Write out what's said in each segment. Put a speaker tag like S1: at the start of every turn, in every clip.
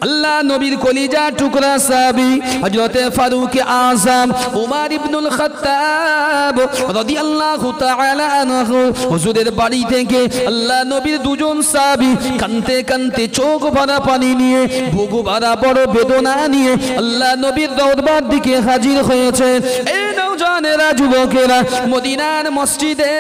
S1: আল্লাহ নবীর কলিজা টুকরা সাহাবী হযরত ফারুক আযম উমর ইবনুল খাত্তাব রাদিয়াল্লাহু তাআলা আনহু হুজুরের বাড়ি থেকে আল্লাহ নবীর দুজন সাহাবী কাঁদতে কাঁদতে চোখ ভরা পানি নিয়ে বুক ভরা বড় বেদনা নিয়ে আল্লাহ নবীর দরবার দিকে হাজির হয়েছে। এই নওজওয়ানেরা যুবকেরা মদিনার মসজিদে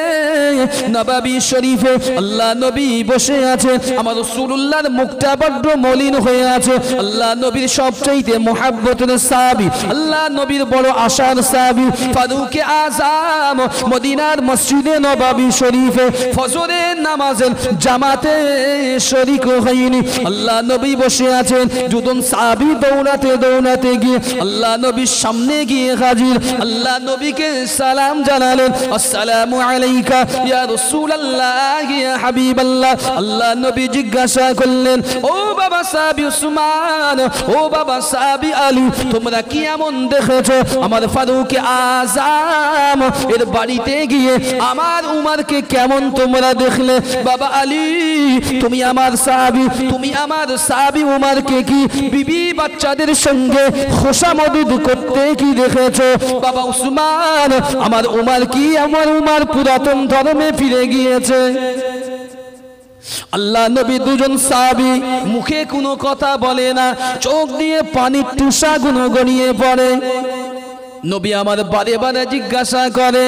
S1: নববী শরীফে আল্লাহ নবী বসে আছে। আমার রাসূলুল্লাহর মুখটা বড় মলিন হয়ে আছে। আল্লাহ নবীর সবচাইতে মুহাব্বতের সাহাবী, আল্লাহ নবীর বড় আশার সাহাবী ফারুক আযম মদিনার মসজিদে নববী শরীফে ফজরের নামাজের জামাতে শরীক হয়নি। আল্লাহ নবী বসে আছেন। দুজন সাহাবী দৌড়াতে দৌড়াতে গিয়ে আল্লাহ নবীর সামনে গিয়ে হাজির। আল্লাহ নবীকে সালাম জানালেন, আসসালামু আলাইকা ইয়া রাসূলুল্লাহ ইয়া হাবিবাল্লাহ। আল্লাহ নবী জিজ্ঞাসা করলেন, ও বাবা সাহাবী উসমান, ও বাবা সাহাবী আলী, তোমরা কি এমন দেখেছো আমার ফারুক আযম এর বাড়িতে গিয়ে আমার উমরকে কেমন তোমরা দেখলে? বাবা আলী, তুমি আমার সাহাবী উমরকে কি বিবি বাচ্চাদের সঙ্গে খোশামদদ করতে কি দেখেছো? বাবা উসমান, আমার উমর পুরাতন ধর্মে ফিরে গিয়েছে। আল্লাহ নবী দুজন সাহাবী মুখে কোনো কথা বলে না, চোখ দিয়ে পানির টুসা গনিয়ে পড়ে। নবী আমার বারে বারে জিজ্ঞাসা করে,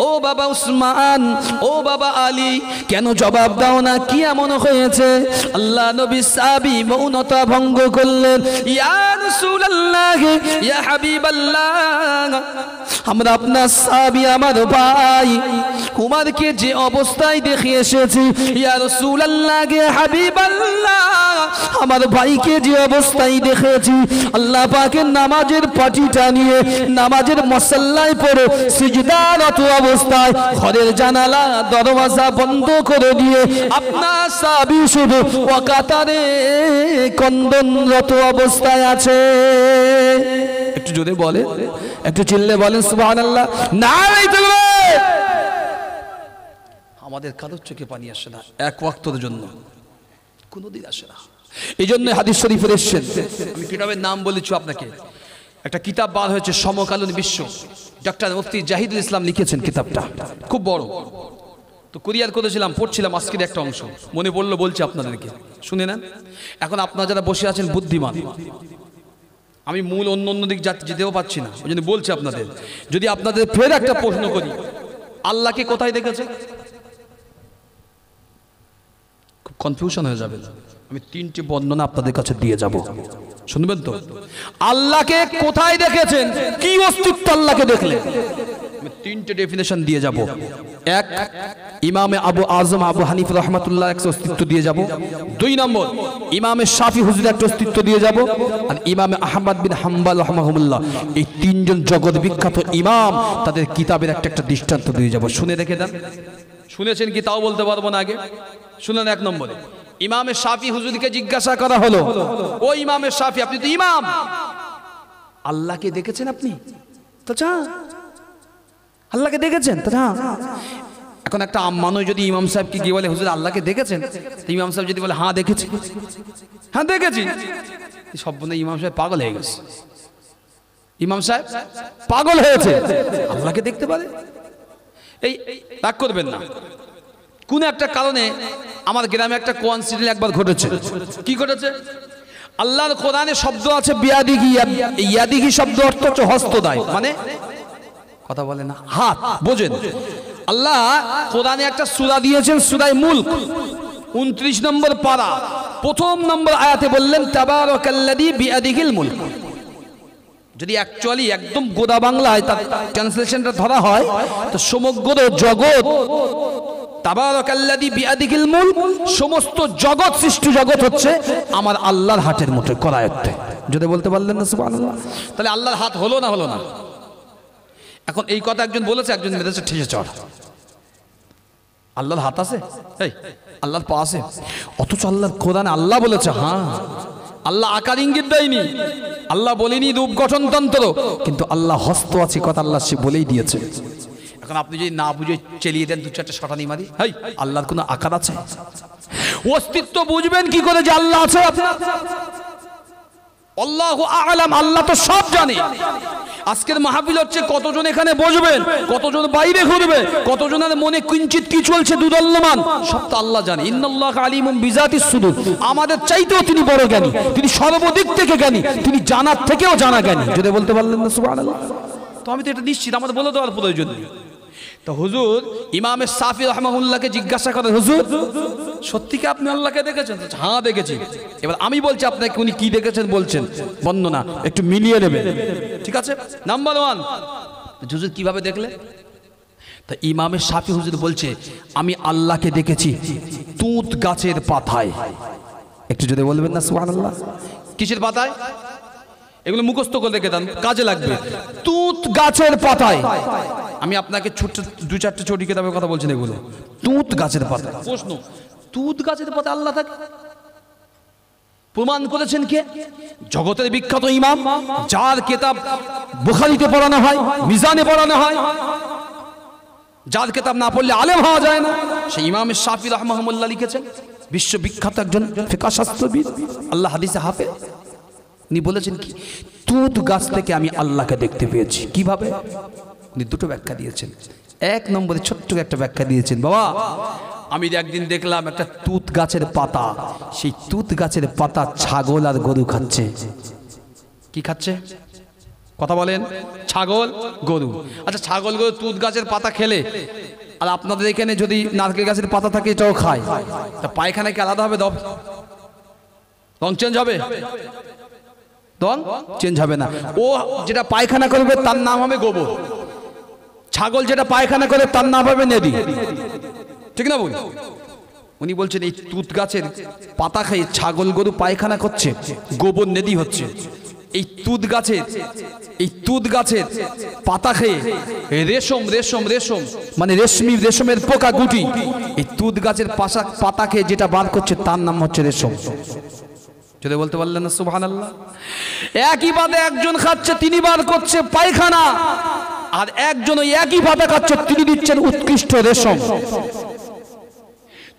S1: ও বাবা উসমান, ও বাবা আলী, কেন জবাব দাও না? কি এমন হয়েছে? আল্লাহ নবী সাহাবী মৌনতা ভঙ্গ করলেন, ইয়া রাসূলুল্লাহ ইয়া হাবিবাল্লাহ, আমরা আপনার সাহাবী, আমার ভাই উমরকে যে অবস্থায় দেখে এসেছি, ইয়া রাসূলুল্লাহ ইয়া হাবিবাল্লাহ, আমার ভাইকে যে অবস্থায় দেখেছি, আল্লাহ পাকের নামাজের পাটিটা নিয়ে নামাজের মুসাল্লায় পড়ে সিজদারত অবস্থায় ঘরের জানালা দরওয়াজা বন্ধ করে দিয়ে আপনার সাহাবী শুধু ওয়াকাতারে কন্দনরত অবস্থায় আছে। একটু জোরে বলে, একটু চিল্লে বলেন সুবহানাল্লাহ, নারে তাকবীর। আমাদের কারোর চোখে পানি আসে না এক ওয়াক্তের জন্য, কোনোদিন আসে না। এই জন্য হাদিস শরীফে এসেছেন, আমি কিতাবের নাম বলেছি আপনাকে, একটা কিতাব বার হয়েছে সমকালীন বিশ্ব, ডক্টর মুফতি জাহিদুল ইসলাম লিখেছেন কিতাবটা, খুব বড়। তো কুরিয়ার করেছিলাম, পড়ছিলাম আজকের একটা অংশ, মনে পড়লো বলছি আপনাদেরকে, শুনে নেন। এখন আপনারা যারা বসে আছেন বুদ্ধিমান, আমি মূল অন্য দিক যেতেও পারছি না, ওই জন্য বলছি আপনাদের। যদি আপনাদের ফের একটা প্রশ্ন করি, আল্লাহকে কোথায় দেখেছে? খুব কনফিউশন হয়ে যাবে। আমি তিনটি বর্ণনা আপনাদের কাছে দিয়ে যাব, শুনবেন তো? আল্লাহকে কোথায় দেখেছেন, কি অস্তিত্ব আল্লাহকে দেখলে? আমি তিনটে ডেফিনেশন দিয়ে যাব। এক, ইমামে আবু আজম আবু হানিফা রাহমাতুল্লাহ একটা অস্তিত্ব দিয়ে যাব। দুই নম্বর, ইমামে শাফি হুজুর একটা অস্তিত্ব দিয়ে যাব। আর ইমামে আহমদ বিন হাম্বল রাহমাহুল্লাহ, এই তিনজন জগৎ বিখ্যাত ইমাম, তাদের কিতাবের একটা দৃষ্টান্ত দিয়ে যাব। শুনে রেখে দেন। শুনেছেন কি তাও বলতে পারবো না, আগে শুনেন। এক নম্বরে ইমামে শাফি হুজুরকে জিজ্ঞাসা করা হলো, ও ইমামে শাফি, আপনি তো ইমাম, আল্লাহকে দেখেছেন আপনি? তো আল্লাহকে দেখেছেন? তো এখন একটা মানুষ যদি ইমাম সাহেবকে গিয়ে বলে, হুজুর আল্লাহকে দেখেছেন? ইমাম সাহেব যদি বলে হ্যাঁ দেখেছি, হ্যাঁ দেখেছি, সব বন্ধু ইমাম সাহেব পাগল হয়ে গেছে। ইমাম সাহেব পাগল হয়েছে, আল্লাহকে দেখতে পারে? এই রাগ করবেন না, কোন একটা কারণে আমার গ্রামে একটা কোইন্সিডেন্ট একবার ঘটেছে। কি ঘটেছে? আল্লাহর কোরআনে শব্দ আছে বিয়াদিহি, ইয়াদিহি শব্দ অর্থ হচ্ছে হস্তদায়, মানে কথা বলে না, হাত, বোঝেন? আল্লাহ কোরআনে একটা সূরা দিয়েছেন, সূরা মুলক 29 নম্বর পারা, প্রথম নম্বর আয়াতে বললেন তাবারাকাল্লাযী বিয়াদিহিল মুলক। যদি অ্যাকচুয়ালি একদম গোদা বাংলায় তার ট্রান্সলেশনটা ধরা হয়, তো সমগ্র জগৎ, তাবারাকাল্লাযী বিয়াদিহিল মুলক, সমস্ত জগৎ, সৃষ্টি জগৎ হচ্ছে আমার আল্লাহর হাতের মুঠোয়, করায়ত্তে। যদি বলতে পারলেন না সুবহানাল্লাহ? তাহলে আল্লাহর হাত হলো না হলো না? এখন এই কথা একজন বলেছে, একজন মেরেছে ঠেসে চড়। আল্লাহর হাত আছে, এই আল্লাহর পা আছে, অথচ আল্লাহর কোরআনে আল্লাহ বলেছে, হ্যাঁ আল্লাহ আকার ইঙ্গিত দেয়নি, আল্লাহ বলেনি রূপ গঠন তন্ত্র, কিন্তু আল্লাহ হস্ত আছে, কথা আল্লাহ সে বলেই দিয়েছে। এখন আপনি যদি না বুঝে চালিয়ে দেন, দু চারটে শটানি মারি, হেই আল্লাহর কোনো আকার আছে? অস্তিত্ব বুঝবেন কি করে যে আল্লাহ আছে? আল্লাহু আ'লাম, আল্লাহ তো সব জানে। আজকের মাহফিল হচ্ছে কতজন এখানে বসবেন, কতজন বাইরে ঘুরবে, কতজনের মনে কিঞ্চিত কি চলছে দুদল্যমান, সব তো আল্লাহ জানে। ইন্নাল্লাহা আলিমুম বিজাতিস সুদূর, আমাদের চাইতেও তিনি বড় জ্ঞানী, তিনি সর্বদিক থেকে জ্ঞানী, তিনি জানার থেকেও জানা জ্ঞানী। যদি বলতে পারলেন না সুবহানাল্লাহ? তো আমি তো এটা নিশ্চিত, আমাদের বলে দেওয়ার প্রয়োজন নেই। তো হুজুর ইমাম শাফি রাহমাহুল্লাহকে জিজ্ঞাসা করেন, হুজুর সত্যি কি আপনি আল্লাহকে দেখেছেন? হ্যাঁ দেখেছি। এবার আমি বলছি আপনাকে উনি কি দেখেছেন বলছেন, বর্ণনা একটু মিলিয়ে নেবেন, ঠিক আছে? নাম্বার 1, হুজুর কিভাবে দেখলে? তা ইমাম শাফি হুজুর বলছে, আমি আল্লাহকে দেখেছি তুঁত গাছের পাতায়। একটু যদি বলবেন না সুবহানাল্লাহ? কিসের পাতায়? এগুলো মুখস্থ করে রেখে দেন, কাজে লাগবে। তুঁত গাছের পাতায়। আমি আপনাকে ছোট 2-4টে ছোট কিতাবের কথা বলছেন, এগুলো তুঁত গাছের পাতা। প্রশ্ন, তুঁত গাছের পাতা আল্লাহ থাকে? প্রমাণ করেছেন কে? জগতের বিখ্যাত ইমাম, যার কিতাব বুখারীতে পড়ানো হয়, মিজানে পড়ানো হয়, যার কিতাব না পড়লে আলেম হওয়া যায় না, সেই ইমাম শাফি রাহমাহুল্লাহ লিখেছেন, বিশ্ববিখ্যাত একজন ফিকহ শাস্ত্রবিদ, আল্লাহ হাদিসে হাফেজ। উনি বলেছেন কি, তুঁত গাছ থেকে আমি আল্লাহকে দেখতে পেয়েছি। কিভাবে? উনি দুটো ব্যাখ্যা দিয়েছেন। 1 নম্বরে ছোট্ট একটা ব্যাখ্যা দিয়েছেন, বাবা আমি একদিন দেখলাম একটা তুঁত গাছের পাতা, সেই তুঁত গাছের পাতা ছাগল আর গরু খাচ্ছে। কি খাচ্ছে? কথা বলেন। ছাগল গরু। আচ্ছা ছাগল গরু তুঁত গাছের পাতা খেলে, আর আপনাদের এখানে যদি নারকেল গাছের পাতা থাকে এটাও খায়, তা পায়খানা কি আলাদা হবে? রং চেঞ্জ হবে? রং চেঞ্জ হবে না। ও যেটা পায়খানা করবে তার নাম হবে গোবর, ছাগল যেটা পায়খানা করে তার নাম হবে নেদি, ঠিক না বল? উনি বলছেন এই তুঁত গাছের পাতা খেয়ে ছাগল গরু পায়খানা করছে, গোবর নেদি হচ্ছে। এই তুঁত গাছের পাতা খেয়ে রেশম মানে রেশমের পোকা গুটি এই তুঁত গাছের পাতা খেয়ে যেটা বার করছে তার নাম হচ্ছে রেশম। যদি বলতে পারলেন না সুবহানাল্লাহ? একই ভাবে একজন খাচ্ছে, তিনি বার করছে পায়খানা, আর একজন ওই একই ভাবে খাচ্ছে, তিনি দিচ্ছেন উৎকৃষ্ট রেশম।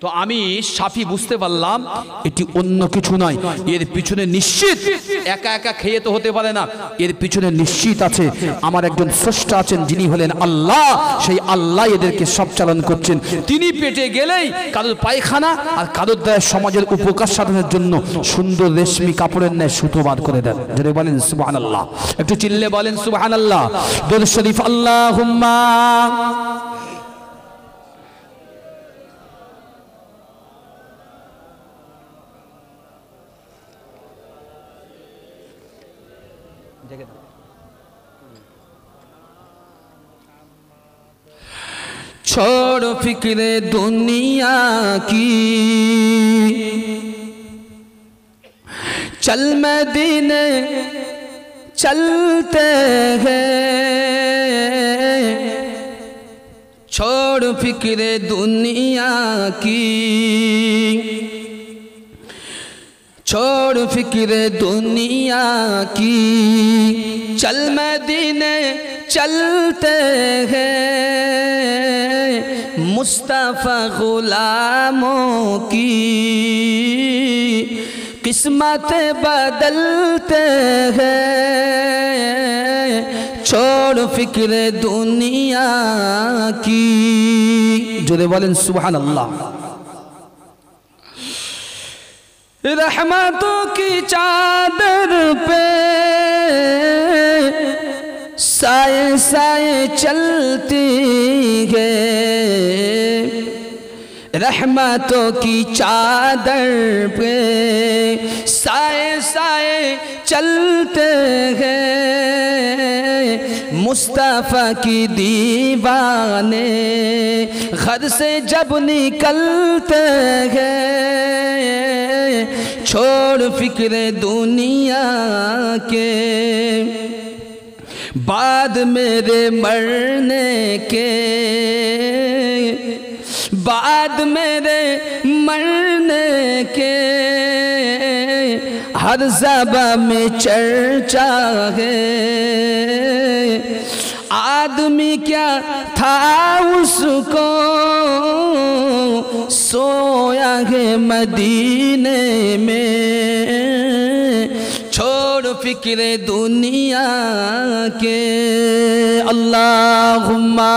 S1: তো আমি শাফি বুঝতে পারলাম এটি অন্য কিছু নয়, এর পিছনে নিশ্চিত একা একা খেয়ে তো হতে পারে না, এর পিছনে নিশ্চিত আছে আমার একজন স্রষ্টা আছেন, যিনি হলেন আল্লাহ। সেই আল্লাহ এদেরকে সব চালন করছেন। তিনি পেটে গেলেই কারোর পায়খানা আর কারোর দ্বারা সমাজের উপকার সাধনের জন্য সুন্দর রেশমি কাপড়ের ন্যায় সুতো বার করে দেন। যদি বলেন সুবহানাল্লাহ, একটু চিল্লে বলেন সুবহানাল্লাহ। দরুদ শরীফ আল্লাহুম্মা छोड़ फिक्रे दुनिया की, चल मदीने चलते हैं। छोड़ फिक्रे दुनिया की, छोड़ फिक्रे दुनिया की, चल मदीने चलते हैं। मुस्तफा गुलामों की किस्मत बदलते हैं। छोड़ फिक्र दुनिया की। जोरे बोलें सुभान अल्लाह। रहमतों की चादर पे साए साए चलती है। रहमतों की चादर पे साए साए चलते हैं। मुस्तफ़ा की दीवाने घर से जब निकलते हैं। छोड़ फिक्र दुनिया के बाद मेरे मरने के, बाद मेरे मरने के हर ज़बा में चर्चा है। आदमी क्या था उसको सोया है मदीने में। छोड़ फिक्र दुनिया के अल्लाहुम्मा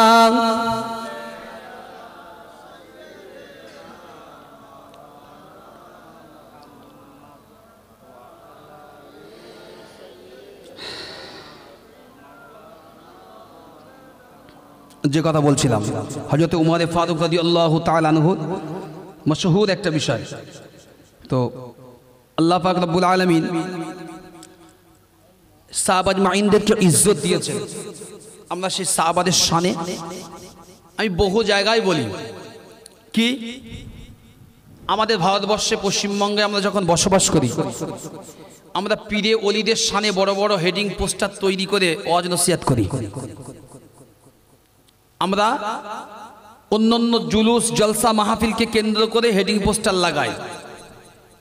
S1: যে কথা বলছিলাম হযরত উমর ফারুক রাদিয়াল্লাহু তাআলা আনহু মশহুর একটা বিষয়। তো আল্লাহ পাক রব্বুল আলামিন সাহাবা আজমাইনদেরকে ইজ্জত দিয়েছেন। আমরা সেই সাহাবাদের শানে আমি বহু জায়গায় বলি কি আমাদের ভারতবর্ষে পশ্চিমবঙ্গে আমরা যখন বসবাস করি আমরা পীরে ওলিদের শানে বড় বড় হেডিং পোস্টার তৈরি করে ওয়াজ নসিহত করি। আমরা অন্যান্য জুলুস জলসা মাহফিলকে কেন্দ্র করে হেডিং পোস্টার লাগাই,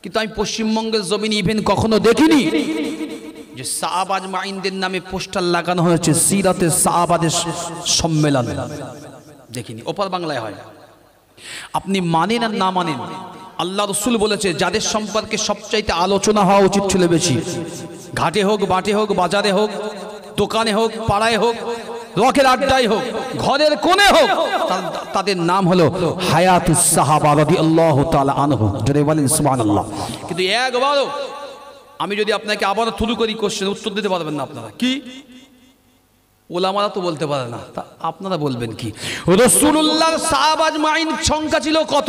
S1: কিন্তু আমি পশ্চিমবঙ্গের জমিন ইভেন কখনো দেখিনি যে সাহাবা আজমাইনদের নামে পোস্টার লাগানো হয়েছে সিরাতে সাহাবাদের সম্মেলন, দেখিনি। ওপার বাংলায় হয়। আপনি মানেন আর না মানেন, আল্লাহ রসুল বলেছে যাদের সম্পর্কে সবচাইতে আলোচনা হওয়া উচিত ছিল বেশি, ঘাটে হোক বাটে হোক বাজারে হোক দোকানে হোক পাড়ায় হোক রকের আড্ডায় হোক ঘরের কোণে হোক, তাদের নাম হলো হায়াতুস সাহাবা রাদিয়াল্লাহু তাআলা আনহু। যদি বলেন সুবহানাল্লাহ। কিন্তু একবারও আমি যদি আপনাকে আবার শুরু করি কোশ্চেন উত্তর দিতে পারবেন না আপনারা। কি ওলামারা তো বলতে পারে না, তা আপনারা বলবেন কি? রাসূলুল্লাহর সাহাবা আজমাইন সংখ্যা ছিল কত?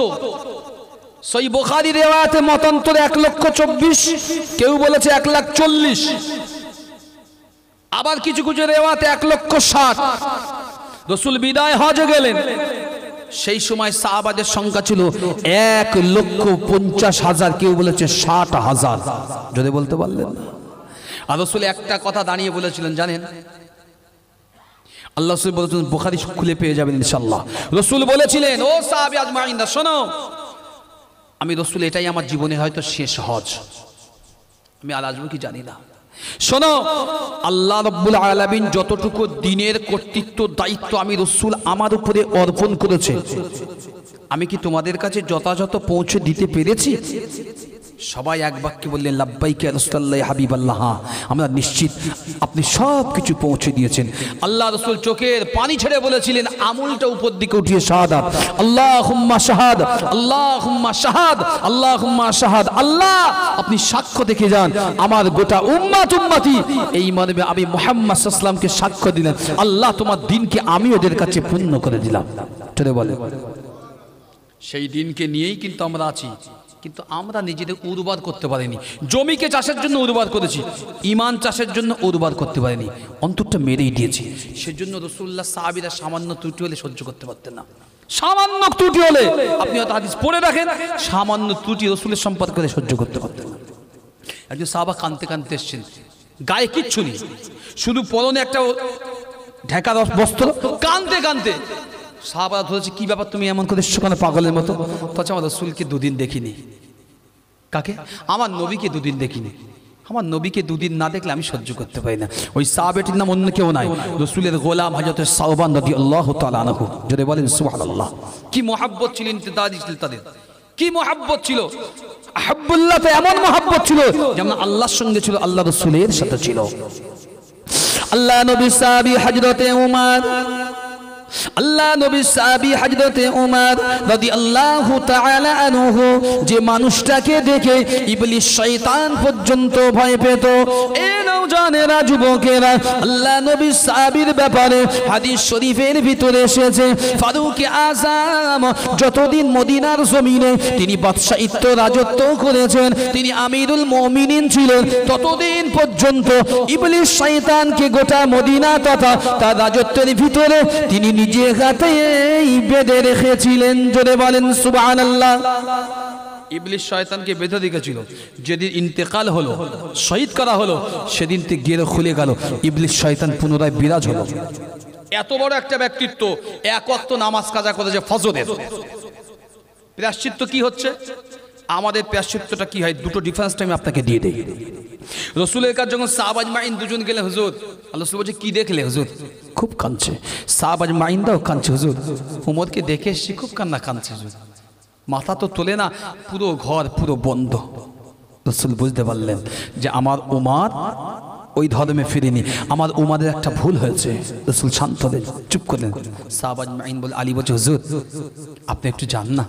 S1: সহিহ বুখারী riwayate মতান্তরে 1,24,000, কেউ বলেছে 1,40,000, আবার কিছু কিছু রেওয়াতে 1,60,000। রাসূল বিদায় হজে গেলেন, সেই সময় সাহাবাদের সংখ্যা ছিল 1,50,000, কেউ বলেছে 60,000। যদি বলতে পারলেন না। আর রাসূল একটা কথা দাঁড়িয়ে বলেছিলেন জানেন? আল্লাহ রাসূল বলেছিলেন, বুখারী খুলে পেয়ে যাবেন ইনশাআল্লাহ। রাসূল বলেছিলেন, ও সাহাবী আজমাইনরা শোনো, আমি রাসূল এটাই আমার জীবনে হয়তো শেষ হজ, আমি আর আসবো কি জানি না। শোনো, আল্লাহ রাব্বুল আলামিন যতটুকু দিনের কর্তৃত্ব দায়িত্ব আমি রাসূল আমার উপরে অর্পণ করেছে, আমি কি তোমাদের কাছে যথাযথ পৌঁছে দিতে পেরেছি? সবাই এক বাক্যে বললেন লাব্বাইকা ইয়া রাসূলুল্লাহ ইয়া হাবিবাল্লাহ, আমরা নিশ্চিত আপনি সব কিছু পৌঁছে দিয়েছেন। আল্লাহ রাসূল চোখের পানি ছেড়ে বলেছিলেন, আমুলটা উপর দিকে উঠিয়ে শাহাদাত, আল্লাহুম্মা শাহাদ, আল্লাহুম্মা শাহাদ, আল্লাহুম্মা শাহাদ। আল্লাহ আপনি সাক্ষ্য দেখে যান, আমার গোটা উম্মতি এই মর্মে আমি মুহাম্মদ সাল্লাল্লাহু আলাইহি ওয়াসাল্লামকে সাক্ষ্য দিলেন, আল্লাহ তোমার দিনকে আমি ওদের কাছে পূর্ণ করে দিলাম। চলে বলে সেই দিনকে নিয়েই কিন্তু আমরা আছি, কিন্তু আমরা নিজেদের উর্বর করতে পারিনি। জমিকে চাষের জন্য উর্বর করেছি, ঈমান চাষের জন্য উর্বর করতে পারিনি, অন্তরটা মেরেই দিয়েছি। সেজন্য রাসূলুল্লাহ সাহাবীরা সামান্য ত্রুটি হলে সহ্য করতে পারতেন না। সামান্য ত্রুটি হলে, আপনি হয়তো হাদিস পড়ে রাখেন, সামান্য ত্রুটি রাসূলের সম্পর্কে সহ্য করতে পারতেন না। একজন সাহাবা কাঁদতে কাঁদতে এসেছেন, গায়ে কিচ্ছু নেই, শুধু পরনে একটা ঢাকা বস্ত্র, কাঁদতে কাঁদতে সাহাবারা ধরেছে, কি ব্যাপার তুমি এমন করে এসছো কেন পাগলের মতো? তো আমার রাসূলকে দুদিন দেখিনি। কাকে? আমার নবীকে দুদিন দেখিনি। আমার নবীকে দুদিন না দেখলে আমি সহ্য করতে পারি না। ওই সাহাবেটির নাম অন্য কেউ নাই, রাসূলের গোলাম হযরত সাওবান রাদিয়াল্লাহু তাআলা আনহু। যদি বলেন সুবহানাল্লাহ। কি মহব্বত ছিল ইনতিদাদি ছিল তাদের, কি মহব্বত ছিল। আহাব্বুল্লাহ তো এমন মহব্বত ছিল যেমন আল্লাহর সঙ্গে ছিল, আল্লাহ রাসূলের সাথে ছিল। আল্লাহ নবী সাহাবী হযরতে উমর, আল্লাহ নবী সাহাবী হযরতে উমর রাদিয়াল্লাহু তাআলা আনহু, যে মানুষটাকে দেখে ইবলিস শয়তান পর্যন্ত ভয় পেত। এ নওজওয়ানেরা, যুবকেরা, আল্লাহ নবী সাহাবীর ব্যাপারে হাদিস শরীফের ভিতরে এসেছে, ফারুক আযম যতদিন মদিনার জমিনে তিনি বাদশাহিত্ব রাজত্ব করেছেন, তিনি আমিরুল মুমিনিন ছিলেন, ততদিন পর্যন্ত ইবলিস শয়তানকে গোটা মদিনা তথা তার রাজত্বের ভিতরে তিনি নিজে হাতেই বেঁধে রেখেছিলেন। জোরে বলেন সুবহানাল্লাহ। ইবলিস শয়তানকে বেঁধে রেখেছিল। যেদিন ইন্তেকাল হলো, শহীদ করা হলো, সেদিন থেকে গেরো খুলে গেল, ইবলিস শয়তান পুনরায় বিরাজ হলো। এত বড় একটা ব্যক্তিত্ব, এক ওয়াক্ত নামাজ কাজা করেছে ফজরের। প্রায়শ্চিত্ত কি হচ্ছে? আমাদের প্রায়শ্চিত্তটা কি হয়? দুটো ডিফারেন্সটা আমি আপনাকে দিয়ে দেই। রাসূলের কাছে যখন সাহাবা আজমাইন দুজন গেলে, হুজুর, আল্লাহ রাসূল বলছে কি দেখলে? হুজুর খুব কাঁদছে। সাহাবা আজমাইনরাও কাঁদছে, হুজুর উমরকে দেখে এসেছি, খুব কান্না কাঁদছে। হুজুর মাথা তো তোলে না, পুরো ঘর পুরো বন্ধ। রাসূল বুঝতে পারলেন যে আমার উমর ওই ধর্মে ফিরিনি। আমার উমাদের একটা ভুল হয়েছে। রাসূল শান্ত হলেন, চুপ করলেন। সাহাবা আজমাইন বলে, আলী বলছে, হুজুর আপনি একটু যান না,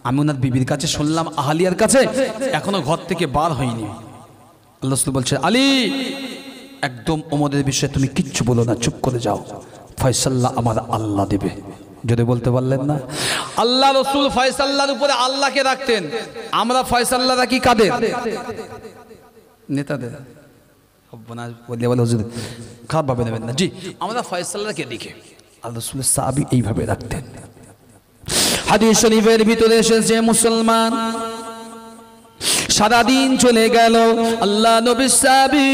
S1: আমি ওনার বিবির কাছে শুনলাম, আহলিয়ার কাছে, এখনো ঘর থেকে বার হয়নি। আল্লাহ রাসূল বলছে, আলী একদম ওমরের বিষয়ে তুমি কিচ্ছু বলো না, চুপ করে যাও, ফয়সালা আমার আল্লাহ দেবে। যদি বলতে পারলেন না, আল্লাহ রাসূল ফয়সালার উপরে আল্লাহকে রাখতেন। আমরা ফয়সালা রাখি কাদের? নেতাদের। খারাপ ভাবে নেবেন না, জি আমরা ফয়সালাকে লিখে আল্লাহ রাসূলের সাহাবী এইভাবে রাখতেন। হাদিস শরীফের ভিতরে এসেছে, মুসলমান সারাদিন চলে গেল, আল্লাহ নবী সাহাবী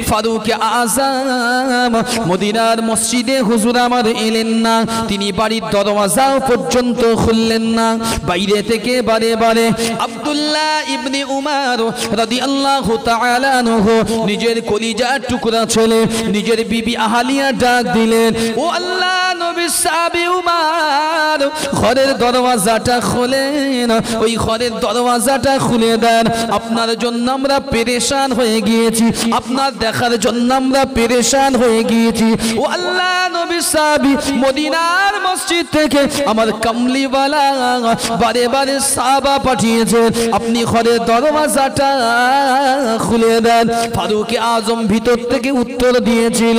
S1: ফারুক আযম মদিনার মসজিদে হুজুর আমার এলেন না। তিনি বাড়ির দরওয়াজা পর্যন্ত খুললেন না। বাইরে থেকে বারে বারে আব্দুল্লাহ ইবনে উমর রাদিয়াল্লাহু তাআলা আনহু নিজের কলিজার টুকরা ছেলে নিজের বিবি আহলিয়া ডাক দিলেন, ও আল্লাহ নবী সাহাবী উমর ঘরের দরওয়াজাটা খোলেন, ওই ঘরের দরওয়াজাটা খুলে দেন, আপনার জন্য আমরা পেরেশান হয়ে গিয়েছি, আপনার দেখার জন্য আমরা পেরেশান হয়ে গিয়েছি। ও আল্লাহ নবী সাহাবী মদিনার মসজিদ থেকে আমার কামলিওয়ালা বারে বারে সাহাবা পাঠিয়েছেন, আপনি ঘরের দরওয়াজাটা খুলে দেন। ফারুক আযম ভিতর থেকে উত্তর দিয়েছিল,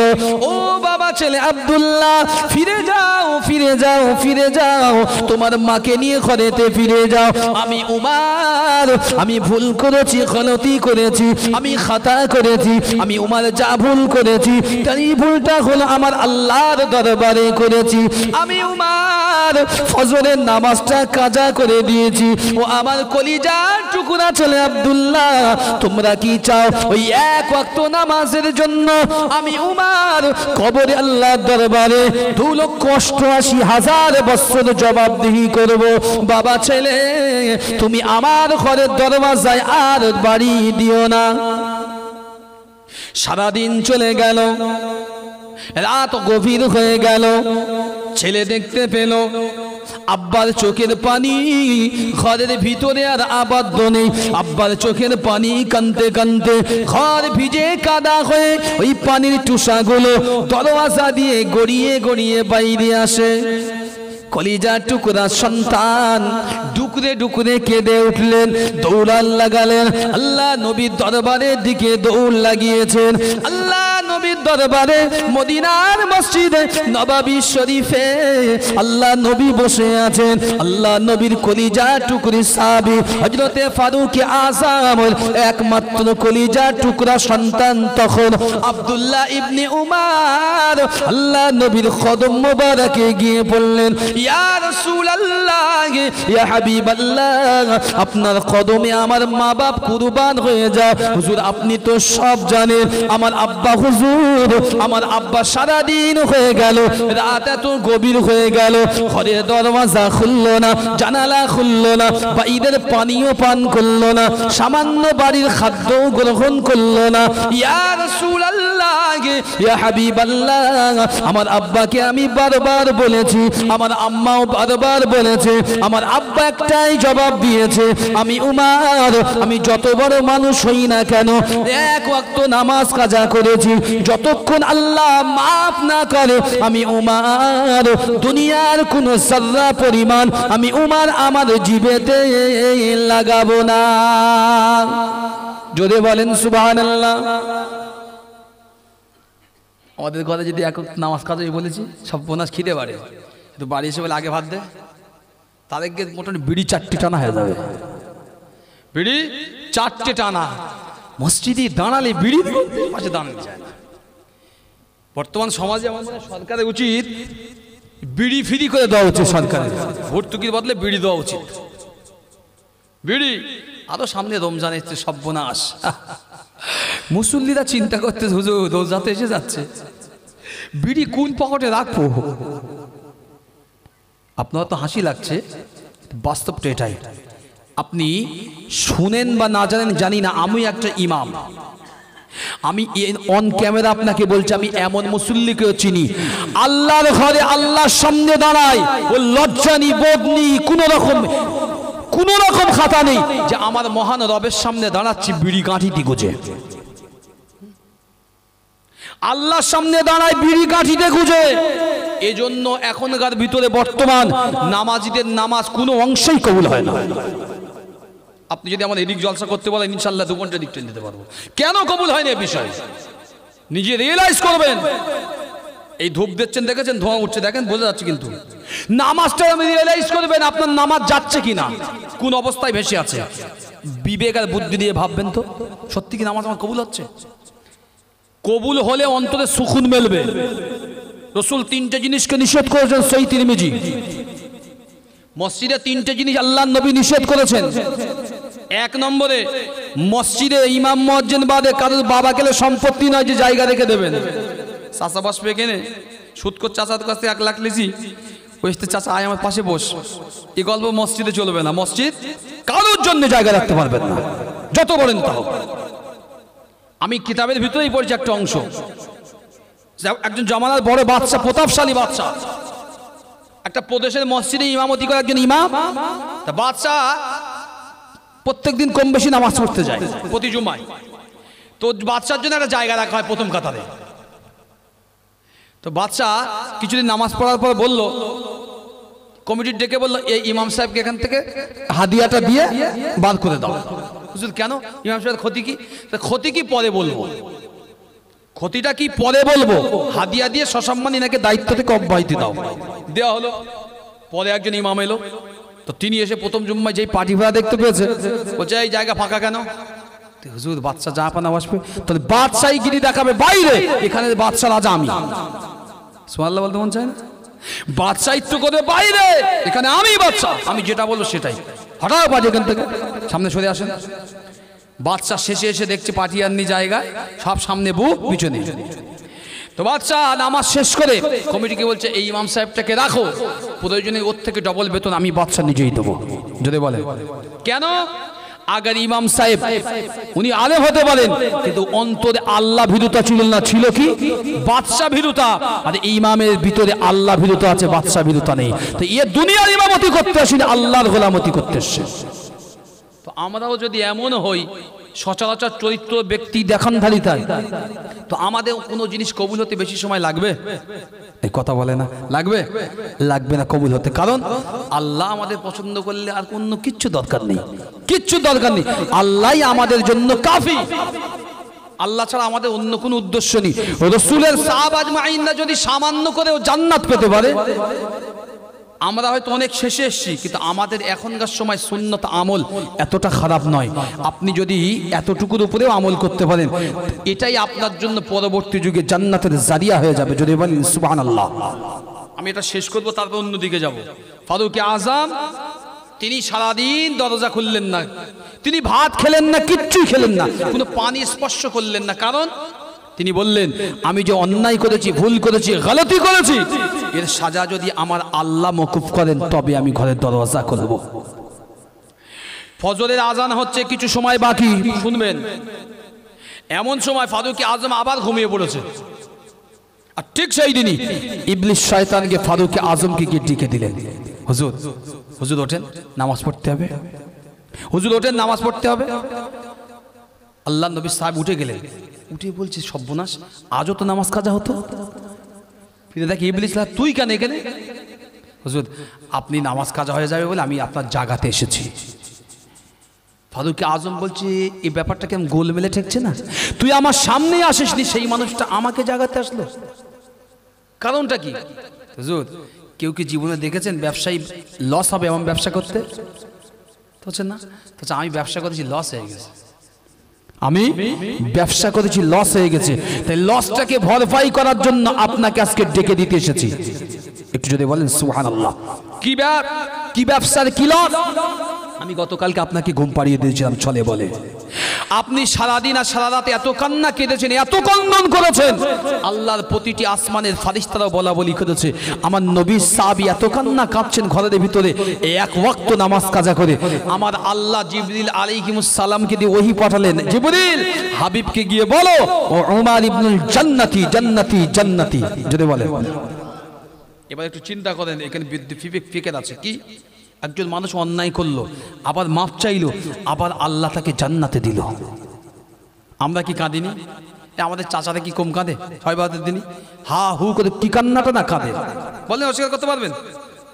S1: ও বাবা ছেলে আব্দুল্লাহ, ফিরে যাও ফিরে যাও ফিরে যাও, তোমার মাকে নিয়ে ঘরেতে ফিরে যাও। আমি উমর, আমি ভুল করেছি, গলতি করেছি, আমি খাতা করেছি, আমি উমর যা ভুল করেছি তাই ভুলটা হলো আমার আল্লাহর দরবারে করেছি। আমি উমর ফজরের নামাজটা কাজা করে দিয়েছি। ও আমার কলিজার টুকরা ছেলে আব্দুল্লাহ, তোমরা কি চাও ওই এক ওয়াক্ত নামাজের জন্য আমি উমর কবরে আল্লাহর দরবারে 2,88,000 বছর জবাবদিহি করব? বাবা ছেলে, তুমি আমার ঘরের দরওয়াজায় আর বাড়ি দিও না। সারাদিন চলে গেল, রাত গভীর হয়ে গেল, ছেলে দেখতে পেল আব্বার চোখের পানি ঘরের ভিতরে আর আবদ্ধ নেই। আব্বার চোখের পানি কানতে কানতে ঘর ভিজে কাদা হয়ে ওই পানির টুসাগুলো দরওয়াজা দিয়ে গড়িয়ে গড়িয়ে বাইরে আসে। কলিজা টুকরা সন্তান ডুকরে ডুকরে কেঁদে উঠলেন, দৌড়ান লাগালেন, আল্লাহ নবীর দরবারের দিকে দৌড় লাগিয়েছেন। আল্লাহ নবীর দরবারে মদিনার মসজিদে নববী শরীফে আল্লাহ নবী বসে আছেন। আল্লাহ নবীর কলিজা টুকরি সাহাবী হযরতে ফারুক আযম একমাত্র কলিজা টুকরা সন্তান তখন আব্দুল্লাহ ইবনে উমর আল্লাহ নবীর কদম মোবারকে গিয়ে বললেন, ইয়া রাসূলুল্লাহ, ইয়া হাবিবাল্লাহ, আপনার কদমে আমার মা বাপ কুরবান হয়ে যায়। হুজুর আপনি তো সব জানেন, আমার আব্বা, হুজুর আমার আব্বা সারাদিন হয়ে গেল, রাত এত গভীর হয়ে গেল, ঘরের দরওয়াজা খুললো না, জানালা খুললো না, বাইরের পানিও পান করলো না, সামান্য বাড়ির খাদ্য গ্রহণ করলো না। ইয়া রাসূলুল্লাহ, ইয়া হাবিবাল্লাহ, আমার আব্বাকে আমি বারবার বলেছি, আমার আম্মাও বারবার বলেছে, আমার আব্বা একটাই জবাব দিয়েছে, আমি উমর, আমি যত বড় মানুষ হই না কেন এক ওয়াক্ত নামাজ কাজা করেছি, যতক্ষণ আল্লাহ মাফ না করে আমি উমর দুনিয়ার কোন যারা পরিমাণ আমি উমর আমার জীবেতে লাগাবো না। জোরে বলেন সুবহানাল্লাহ। আমাদের ঘরে যদি এক নামাজ কাজা বলেছি সব বোনাস খিদে বাড়ে, তো বাড়ি এসে বলে আগে ভাত দে, তাদেরকে মোটামুটি বিড়ি 4টে টানা হয়ে যাবে, বিড়ি 4টে টানা। মসজিদে দাঁড়ালে বিড়ি পাশে দাঁড়ানো যায় না। বর্তমান সমাজে আমাদের সরকারের উচিত বিড়ি ফ্রি করে দেওয়া উচিত, সরকারের ভর্তুকির বদলে বিড়ি দেওয়া উচিত। বিড়ি আরো সামনে রমজান এসছে, সর্বনাশ। মুসল্লিরা চিন্তা করতে, হুজুর রোজা তো এসে যাচ্ছে, বিড়ি কোন পকেটে রাখবো? আপনার তো হাসি লাগছে, বাস্তবটা এটাই। আপনি শুনেন বা না জানেন জানি না, আমি একটা ইমাম, আমি অন ক্যামেরা আপনাকে বলছি, আমি এমন মুসল্লিকেও চিনি আল্লাহর ঘরে আল্লাহর সামনে দাঁড়ায়, ও লজ্জা নি বোধ নি কোন রকম খাতা নেই যে আমার মহান রবের সামনে দাঁড়াচ্ছি বিড়ি গাঁঠিটি গোজে। আল্লাহর সামনে দাঁড়ায় বিড়ি কাঠিতে খুঁজে। এজন্য এখনকার ভিতরে বর্তমান নামাজিদের নামাজ কোনো অংশেই কবুল হয় না। আপনি যদি আমার এদিক জলসা করতে বলেন ইনশাল্লাহ 2 ঘন্টা দিক টেনে দিতে পারবো। কেন কবুল হয়নি এই বিষয় নিজে রিয়েলাইজ করবেন। এই ধূপ দিচ্ছেন দেখেছেন, ধোঁয়া উঠছে দেখেন, বোঝা যাচ্ছে, কিন্তু নামাজটা আমি রিয়েলাইজ করবেন আপনার নামাজ যাচ্ছে কিনা, কোন অবস্থায় ভেসে আছে। বিবেক আর বুদ্ধি দিয়ে ভাববেন তো সত্যি কি নামাজ আমার কবুল হচ্ছে। কবুল হলে অন্তরে সুকুন মেলবে। রাসূল 3টে জিনিসকে নিষেধ করেছেন, সহিহ তিরমিজি। মসজিদে 3টে জিনিস আল্লাহর নবী নিষেধ করেছেন। 1 নম্বরে মসজিদে ইমাম মুয়াজ্জিন বাদে কারোর বাবা গেলে সম্পত্তি নয় যে জায়গা রেখে দেবেন। চাচা বসবে কেনে, সুদ করে চাচার কাছ থেকে 1 লাখ লিছি, বসতে চাচা আয় আমার পাশে বস, এই গল্প মসজিদে চলবে না। মসজিদ কারোর জন্য জায়গা রাখতে পারবেন না, যত বলেন তাও। আমি কিতাবের ভিতরেই পড়ছি একটা অংশ, একজন জামানার বড় বাদশা, প্রতাপশালী বাদশা, একটা প্রদেশের মসজিদে ইমামতি করে একজন ইমাম। তা বাদশা প্রত্যেকদিন কম বেশি নামাজ পড়তে যায় প্রতি জুমায়। তো বাদশার জন্য একটা জায়গা রাখা হয় প্রথম কাতারে। তো বাদশা কিছুদিন নামাজ পড়ার পর বলল, কমিটির ডেকে বলল, এই ইমাম সাহেবকে এখান থেকে হাদিয়াটা দিয়ে বার করে দাও। বুঝলেন কেন? ইমাম সাহেব ক্ষতি কি? ক্ষতি কি পরে বলবো, ক্ষতিটা কি পরে বলবো। হাদিয়া দিয়ে সসম্মানী নাকি দায়িত্ব থেকে অব্যাহতি দাও। দেওয়া হলো। পরে একজন ইমাম এলো, তো তিনি এসে প্রথম জুম্মায় যেই পার্টি ভাড়া দেখতে পেয়েছে, বলছে এই জায়গা ফাঁকা কেন? হুজুর বাদশা যা পানা বসবে, তাহলে বাদশাহী গিরি দেখাবে বাইরে, এখানে বাদশা রাজা আমি। সুবহানাল্লাহ বলতে মন চায় না? বাদশাহিত্ব করে বাইরে, এখানে আমি বাদশা, আমি যেটা বলবো সেটাই। হঠাৎ বাজে এখান থেকে সামনে সরে আসেন। বাদশা শেষে এসে দেখছে পাঠিয়াননি জায়গায়, সব সামনে বুক পিছনে। তো বাদশা নামাজ শেষ করে কমিটিকে বলছে, এই ইমাম সাহেবটাকে রাখো, প্রয়োজনে ওর থেকে ডবল বেতন আমি বাদশা নিজেই দেবো। যদি বলে কেন? আগের ইমাম সাহেব উনি আলেম হতে পারেন, কিন্তু অন্তরে আল্লাহ ভীরুতা ছিল না, ছিল কি বাদশা ভীরুতা। আর ইমামের ভিতরে আল্লাহ ভীরুতা আছে, বাদশা ভীরুতা নেই। তো এ দুনিয়ার ইমামতি করতে আসেনি, আল্লাহর গোলামতি করতে এসেছে। তো আমরাও যদি এমন হই, সচরাচর চরিত্র ব্যক্তি দেখানধারী তাই, তো আমাদের কোনো জিনিস কবুল হতে বেশি সময় লাগবে? এই কথা বলে না, লাগবে? লাগবে না কবুল হতে। কারণ আল্লাহ আমাদের পছন্দ করলে আর অন্য কিচ্ছু দরকার নেই, কিচ্ছু দরকার নেই। আল্লাহই আমাদের জন্য কাফি। আল্লাহ ছাড়া আমাদের অন্য কোনো উদ্দেশ্য নেই। রাসূলের সাহাবা আজমাইনরা যদি সামান্য করেও জান্নাত পেতে পারে, আমরা হয়তো অনেক শেষে এসেছি, কিন্তু আমাদের এখনকার সময় সুন্নত আমল এতটা খারাপ নয়। আপনি যদি এতটুকুর উপরেও আমল করতে পারেন, এটাই আপনার জন্য পরবর্তী যুগে জান্নাতের জারিয়া হয়ে যাবে। যদি বলেন সুবহানাল্লাহ। আমি এটা শেষ করবো, তারপর অন্যদিকে যাব। ফারুক আজম তিনি সারাদিন দরজা খুললেন না, তিনি ভাত খেলেন না, কিচ্ছুই খেলেন না, কোনো পানি স্পর্শ করলেন না। কারণ তিনি বললেন, আমি যে অন্যায় করেছি, ভুল করেছি, গলতি করেছি, এর সাজা যদি আমার আল্লাহ মকুফ করেন তবে আমি ঘরের দরজা খুলব। ফজরের আজান হচ্ছে, কিছু সময় বাকি, শুনবেন। এমন সময় ফারুক আজম আবার ঘুমিয়ে পড়েছে। আর ঠিক সেই দিনই ইবলিস শয়তানকে ফারুক আজমকে গিয়ে ডেকে দিলেন, হুজুর, হুজুর ওঠেন, নামাজ পড়তে হবে, হুজুর ওঠেন, নামাজ পড়তে হবে। আল্লাহ নবী সাহেব উঠে গেলেন, উঠে বলছে সর্বনাশ, আজও তো নামাজ কাজা হতো। ফিরে দেখি ইবলিস, তুই কেন এখানে? হুজুর আপনি নামাজ কাজা হয়ে যাবে বলে আমি আপনার জাগাতে এসেছি। ফারুক আজম বলছে, এই ব্যাপারটা কেমন গোলমেলে ঠেকছে না? তুই আমার সামনেই আসিসনি, সেই মানুষটা আমাকে জাগাতে আসলো, কারণটা কি? হুজুর কেউ কি জীবনে দেখেছেন ব্যবসায়ী লস হবে এমন ব্যবসা করতে? তো না, তো আমি ব্যবসা করেছি, লস হয়ে গেছে, আমি ব্যবসা করেছি, লস হয়ে গেছে, তাই লসটাকে ভরপাই করার জন্য আপনাকে আজকে ডেকে দিতে এসেছি। একটু যদি বলেন সুবহানাল্লাহ। কি ব্যবসার কি লস? আমি গতকালকে আপনাকে ঘুম পাড়িয়ে দিয়েছিলাম ছলে বলে। আপনি সারাদিন আর সারা রাতে এত কান্না কেঁদেছেন, এত কন্দন করেছেন, আল্লাহর প্রতিটি আসমানের ফারিস্তারাও বলা বলি করেছে, আমার নবীর সাহাবী এত কান্না কাঁদছেন ঘরের ভিতরে এক ওয়াক্ত নামাজ কাজা করে। আমার আল্লাহ জিবরিল আলাইহিস সালামকে দিয়ে ওহী পাঠালেন, জিবরিল হাবিবকে গিয়ে বলো ও উমার ইবনুল জান্নাতি জান্নাতি জান্নাতি। যদি বলে এবার একটু চিন্তা করেন, এখানে ফিকের আছে কি? একজন মানুষ অন্যায় করলো, আবার মাফ চাইলো, আবার আল্লাহ তাকে জান্নাতে দিল। আমরা কি কাঁদিনি? আমাদের চাচারা কি কম কাঁদে ছয় বাদের দিনই হা হু করে কি কান্নাটা না কাঁদে বলেন, অস্বীকার করতে পারবেন?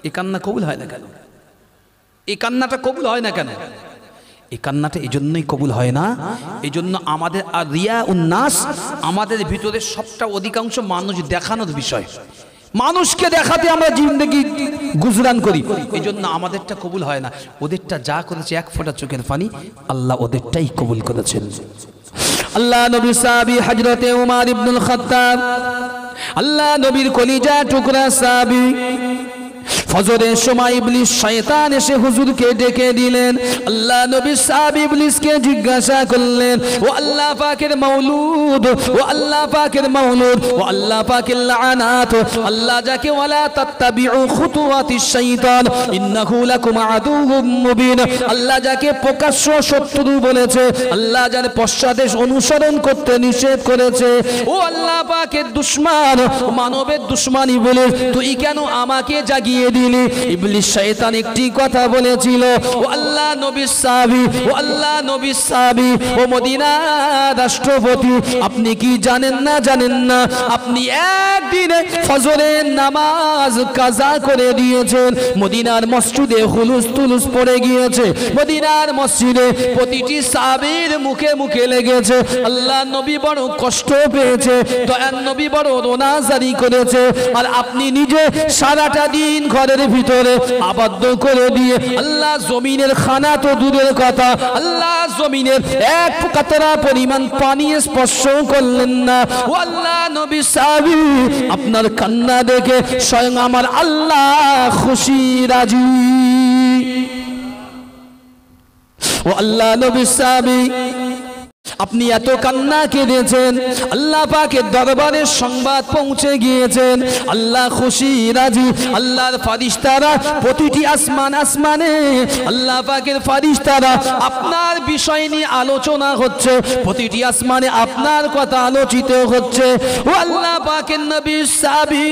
S1: এই কান্না কবুল হয় না কেন? এই কান্নাটা কবুল হয় না কেন? এই কান্নাটা এই জন্যই কবুল হয় না, এই জন্য আমাদের আর রিয়া উন্নাস, আমাদের ভিতরে সবটা অধিকাংশ মানুষ দেখানোর বিষয়, মানুষকে দেখাতে আমরা জিন্দেগি গুজরান করি, এই জন্য আমাদেরটা কবুল হয় না। ওদেরটা যা করেছে এক ফোঁটা চোখের পানি, আল্লাহ ওদেরটাই কবুল করেছেন। আল্লাহ নবী সাহাবী হযরতে উমর ইবনুল খাত্তাব, আল্লাহ নবীর কলিজা টুকরা সাহাবী, ফজরের সময় ইবলিস শয়তান এসে হুজুরকে ডেকে দিলেন। আল্লাহ নবী সাহাবী ইবলিসকে জিজ্ঞাসা করলেন, ও আল্লাহ পাকের মাওলুদ, ও আল্লাহ পাকের মাওলুদ, ও আল্লাহ পাকের লানাত, আল্লাহ যাকে ওয়ালা তাত্তাবিউ খুতুওয়াতিশ শাইতান ইন্নাহু লাকুম আদুউম মুবিন, আল্লাহ যাকে প্রকাশ্য শত্রু বলেছে, আল্লাহ যার পশ্চাতে অনুসরণ করতে নিষেধ করেছে, ও আল্লাহ পাকের দুশমন, মানবের দুশমন ইবলিস, তুই কেন আমাকে জাগিয়ে দিলি? ইবলিস শয়তান একটি কথা বলেছিল, ও আল্লাহ নবী সাহাবী, ও আল্লাহ নবী সাহাবী, ও মদিনার রাষ্ট্রপতি, আপনি কি জানেন না, জানেন না আপনি একদিনে ফজরের নামাজ কাজা করে দিয়েছেন, মদিনার মসজিদে হুলুস তুলুস পড়ে গিয়েছে, মদিনার মসজিদে প্রতিটি সাহাবীর মুখে মুখে লেগেছে, আল্লাহ নবী বড় কষ্ট পেয়েছে, দয়ার নবী বড় রোনাজারি করেছে, আর আপনি নিজে সারাটা দিন ঘরের ভিতরে আবদ্ধ করে দিয়ে আল্লাহ জমিনের খানা তো দূরের কথা, আল্লাহ জমিনের এক কাতরা পরিমাণ পানি স্পর্শ করলেন না। ও আল্লাহ নবী সাহাবী, আপনার কান্না দেখে স্বয়ং আমার আল্লাহ খুশি রাজি। ও আল্লাহ নবী সাহাবী, আপনি এত কান্না কেঁদেছেন, আল্লাহ পাকের দরবারে সংবাদ পৌঁছে গিয়েছেন, আল্লাহ খুশি রাজি, আল্লাহর ফারিস্তারা প্রতিটি আসমান আসমানে আল্লাহ পাকের ফারিস্তারা আপনার বিষয় নিয়ে আলোচনা হচ্ছে, প্রতিটি আসমানে আপনার কথা আলোচিত হচ্ছে। ও আল্লাহ পাকের নবী সাহাবী,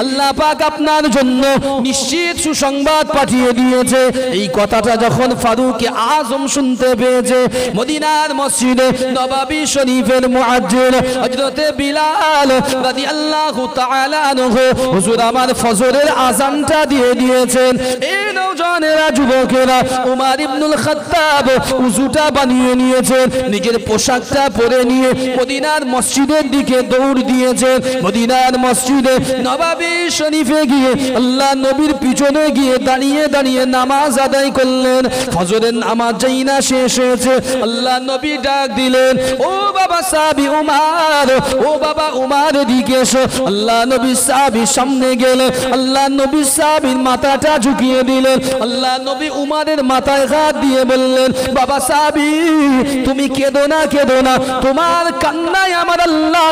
S1: আল্লাহ পাক আপনার জন্য নিশ্চিত সুসংবাদ পাঠিয়ে দিয়েছে। এই কথাটা যখন ফারুক আজম শুনতে পেয়েছে, মদিনার মসজিদে নববী শরীফের মুয়াজ্জিন হযরত বিলাল রাদিয়াল্লাহু তাআলা আনহু হুজুর আমার ফজরের আযানটা দিয়ে দিয়েছেন। এই নওজওয়ানেরা, যুবকেরা, উমর ইবনুল খাত্তাব উযুটা বানিয়ে নিয়েছেন, নিজের পোশাকটা পরে নিয়ে মদিনার মসজিদের দিকে দৌড় দিয়েছেন। মদিনার মসজিদে নববী শরীফে গিয়ে আল্লাহ নবীর পিছনে গিয়ে দাঁড়িয়ে দাঁড়িয়ে নামাজ আদায় করলেন। ফজরের নামাজ যেই না শেষ হয়েছে, আল্লাহ নবী ডাক দিলেন, ও বাবা সাহাবী উমর, ও বাবা উমর দিকে এসো। আল্লাহ নবী সাহাবী সামনে গেলেন, আল্লাহ নবী সাহাবীর মাথাটা ঝুঁকিয়ে দিলেন, আল্লাহ নবী উমরের মাথায় হাত দিয়ে বললেন, বাবা সাহাবী তুমি কেঁদো না, কেঁদো না, তোমার কান্নায় আমার আল্লাহ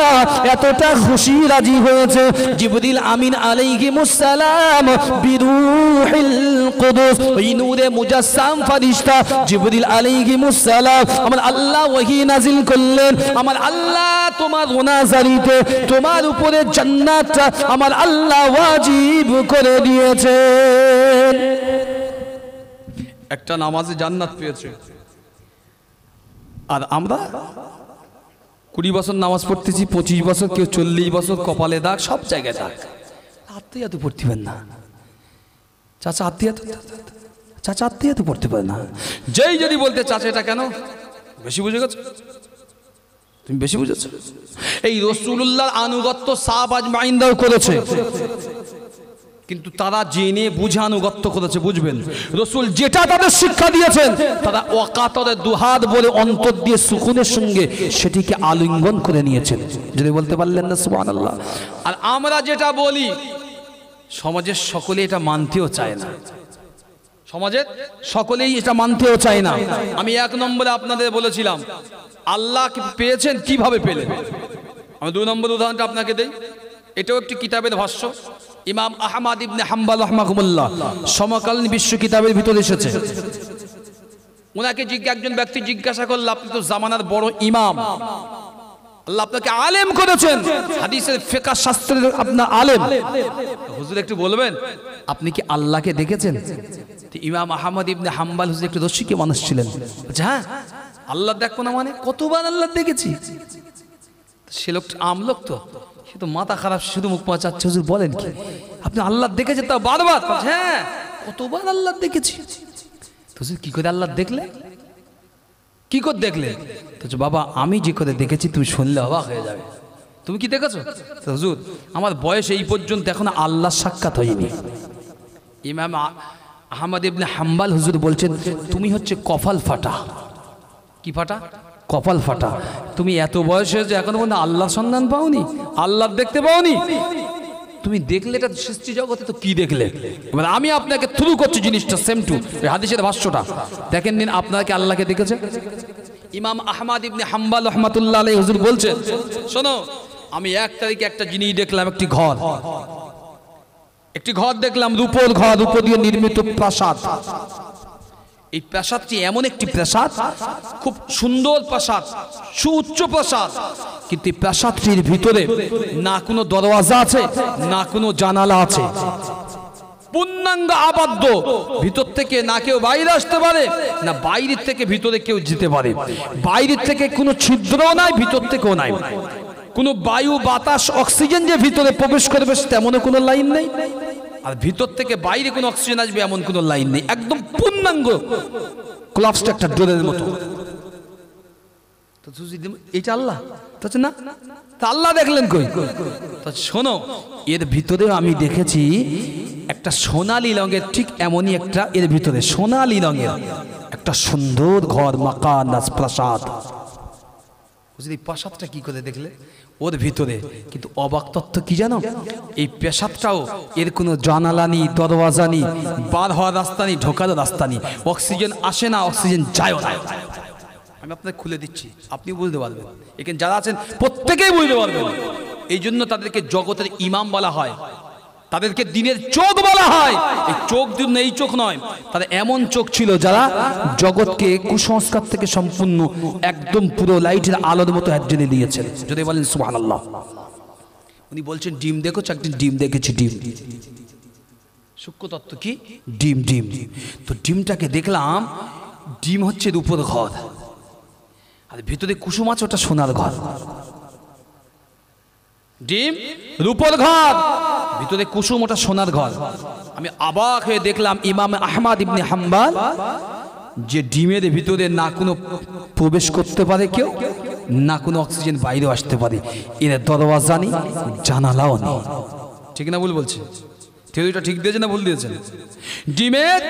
S1: এতটা খুশি রাজি হয়েছে। জিবরিল আমিন আলাইহিমুস সালাম বিরূহিল কুদুস, ওই নূরে মুজাসসাম ফেরেশতা জিবরিল আলাইহিমুস সালাম আমার আল্লাহ ওহী নাজিল করলেন, আমার আল্লাহ তোমার রোনাজারিতে তোমার উপরে জান্নাতটা আমার আল্লাহ ওয়াজিব করে দিয়েছেন। একটা নামাজে জান্নাত পেয়েছে, আর আমরা 20 বছর নামাজ পড়তেছি, 25 বছর, কেউ 40 বছর, কপালে দাগ, সব জায়গায় দাগ। আত্মীয়তা পড়তে পারেন না চাচা, চাচা আত্মীয়তা পড়তে পারে না। যেই যদি বলতে চাচা এটা কেন, বেশি বুঝে গেছো, তুমি বেশি বুঝেছো। এই রাসূলুল্লাহর আনুগত্য সাহাবা আজমাইনরাও করেছে, কিন্তু তারা জেনে বুঝে আনুগত্য করেছে। বুঝবেন, রাসূল যেটা তাদের শিক্ষা দিয়েছেন, তারা ওয়াকাতরে দুহাত বলে অন্তর দিয়ে সুকুনের সঙ্গে সেটিকে আলিঙ্গন করে নিয়েছেন। যদি বলতে পারলেন না সুবহানাল্লাহ। আর আমরা যেটা বলি, সমাজের সকলে এটা মানতেও চায় না, সমাজের সকলেই এটা মানতেও চায় না। আমি 1 নম্বরে আপনাদের বলেছিলাম, আল্লাহ পেয়েছেন কিভাবে পেলেন। আমি 2 নম্বর উদাহরণটা আপনাকে দেই। এটাও একটি কিতাবের ভাষ্য, ইমাম আহমদ ইবনে হাম্বল রাহমাহুল্লাহ সমকালীন বিশ্ব কিতাবের ভিতরে এসেছে। ওনাকে একজন ব্যক্তি জিজ্ঞাসা করল, আপনি তো জামানার বড় ইমাম, আল্লাহ আপনাকে আলেম করেছেন, হাদিসের ফিকহ শাস্ত্রের আপনার আলেম, হুজুর একটু বলবেন আপনি কি আল্লাহকে দেখেছেন? ইমাম আহমদ ইবনে হাম্বল হুজুর একটু রসিকে মানুষ ছিলেন। হ্যাঁ, আল্লাহ দেখবো না মানে, কতবার আল্লাহ দেখেছি। সে লোকটা আমলোক তো, সে তো মাথা খারাপ, শুধু মুখ পাচাচ্ছে। হুজুর বলেন কি আপনি আল্লাহ দেখেছেন? তাও বারবার। হ্যাঁ, কতবার আল্লাহ দেখেছি। হুজুর কি করে আল্লাহ দেখলে, কি করে দেখলে? তো বাবা আমি যে করে দেখেছি তুমি শুনলে অবাক হয়ে যাবে। তুমি কি দেখেছো? হুজুর আমার বয়স এই পর্যন্ত এখন আল্লাহর সাক্ষাৎ হয়নি। ইমাম আহমদ ইবনে হাম্বল হুজুর বলছেন তুমি হচ্ছে কপাল ফাটা। কি ফাটা? কপাল ফাটা। তুমি এত বয়স হয়েছে এখনো পর্যন্ত আল্লাহর সন্ধান পাওনি, আল্লাহ দেখতে পাওনি। তুমি দেখলে এটা সৃষ্টি জগতে, তো কি দেখলে? এবার আমি আপনাকে থ্রু করছি জিনিসটা সেম টু হাদিসের ভাষ্যটা দেখেন নিন। আপনাকে আল্লাহকে দেখেছে ইমাম আহমদ ইবনে হাম্বল রাহমাতুল্লাহ আলাইহি হুজুর বলছেন, শোনো আমি 1 তারিখে একটা জিনিস দেখলাম, একটি ঘর দেখলাম, রূপোর ঘর, রূপো দিয়ে নির্মিত প্রাসাদ। এই প্রাসাদটি এমন একটি প্রাসাদ, খুব সুন্দর প্রাসাদ, সুউচ্চ প্রাসাদ, কিন্তু এই প্রাসাদটির ভিতরে না কোনো দরওয়াজা আছে না কোনো জানালা আছে, পূর্ণাঙ্গ আবদ্ধ। ভিতর থেকে না কেউ বাইরে আসতে পারে, না বাইরের থেকে ভিতরে কেউ যেতে পারে। বাইরের থেকে কোনো ছিদ্রও নাই, ভিতর থেকেও নাই। কোনো বায়ু বাতাস অক্সিজেন যে ভিতরে প্রবেশ করবে তেমনও কোনো লাইন নেই, আর ভিতর থেকে বাইরে কোনো অক্সিজেন আসবে এমন কোনো লাইন নেই। একদম পূর্ণাঙ্গ ক্লাবস্ট একটা ডোরের মতো। তো এটা আল্লাহ না? তা আল্লাহ দেখলেন কই? তো শোনো, এর ভিতরে আমি দেখেছি একটা সোনালী রঙের, ঠিক এমনই একটা এর ভিতরে সোনালী রঙের একটা সুন্দর ঘর, মাকান প্রাসাদ। বুঝলি প্রাসাদটা কি করে দেখলে? ওর ভিতরে কিন্তু অবাক তথ্য কি জানো? এই প্রাসাদটাও এর কোনো জানালা নেই, দরওয়াজা নেই, বার হওয়ার রাস্তা নেই, ঢোকার রাস্তা নেই, অক্সিজেন আসে না, অক্সিজেন যায়ও না। আমি আপনাকে খুলে দিচ্ছি, আপনি বুঝতে পারবেন, এখানে যারা আছেন প্রত্যেকেই বুঝতে পারবেন। এই জন্য তাদেরকে জগতের ইমাম বলা হয়, তাদেরকে দিনের চোখ বলা হয়। এই চোখ দিন এই চোখ নয়, তাদের এমন চোখ ছিল যারা জগৎকে কুসংস্কার থেকে সম্পূর্ণ একদম পুরো লাইটের আলোর মতো একজনে দিয়েছেন। যদি বলেন সুবহানাল্লাহ। উনি বলছেন ডিম দেখেছো? একদিন ডিম দেখেছি। ডিম সূক্ষ্ম তত্ত্ব কি? ডিম। তো ডিমটাকে দেখলাম, ডিম হচ্ছে রূপোর ঘর, আর ভিতরে কুসুম আছে, ওটা সোনার ঘর। ডিম রূপোর ঘর, ভিতরে কুসুম, ওটা সোনার ঘর। আমি অবাক হয়ে দেখলাম ইমাম আহমদ ইবনে হাম্বল যে ডিমের ভিতরে না কোনো প্রবেশ করতে পারে কেউ, না কোনো অক্সিজেন বাইরে আসতে পারে, এর দরওয়াজা নেই, জানালাও নেই। ঠিক না ভুল বলছে? থিওরিটা ঠিক দিয়েছে না ভুল দিয়েছেন? ডিমের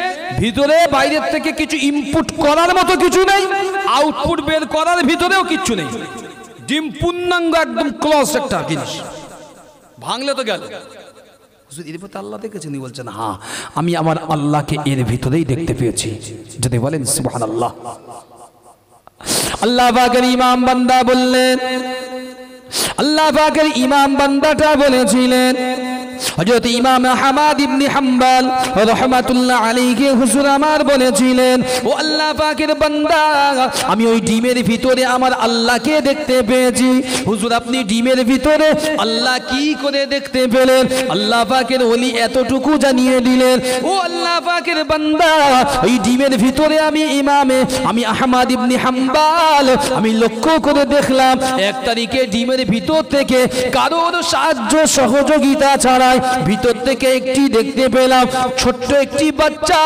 S1: ভিতরে বাইরের থেকে কিছু ইনপুট করার মতো কিছু নেই, আউটপুট বের করার ভিতরেও কিছু নেই। ডিম পূর্ণাঙ্গ একদম ক্লোজ একটা জিনিস, ভাঙলে তো গেল। এর ভিতরে আল্লাহ দেখেছেন? বলছেন হ্যাঁ, আমি আমার আল্লাহকে এর ভিতরেই দেখতে পেয়েছি। যদি বলেন সুবহানাল্লাহ। আল্লাহ পাকের ইমাম বান্দা বললেন, আল্লাহ পাকের ইমাম বান্দাটা বলেছিলেন, হযরত ইমাম আহমদ ইবনে হাম্বল রাহমাতুল্লাহ আলাইহি হুজুর আমার বলেছিলেন, ও আল্লাহ পাকের বান্দা, আমি ওই ডিমের ভিতরে আমার আল্লাহকে দেখতে পেয়েছি। হুজুর আপনি ডিমের ভিতরে আল্লাহ কি করে দেখতে পেলেন? আল্লাহ পাকের ওলি এতটুকু জানিয়ে দিলেন, ও আল্লাহ পাকের বান্দা, ওই ডিমের ভিতরে আমি আহমদ ইবনে হাম্বল আমি লক্ষ্য করে দেখলাম, 1 তারিখে ডিমের ভিতর থেকে কারোর সাহায্য সহযোগিতা ছাড়া ভিতর থেকে একটি দেখতে পেলাম, ছোট্ট একটি বাচ্চা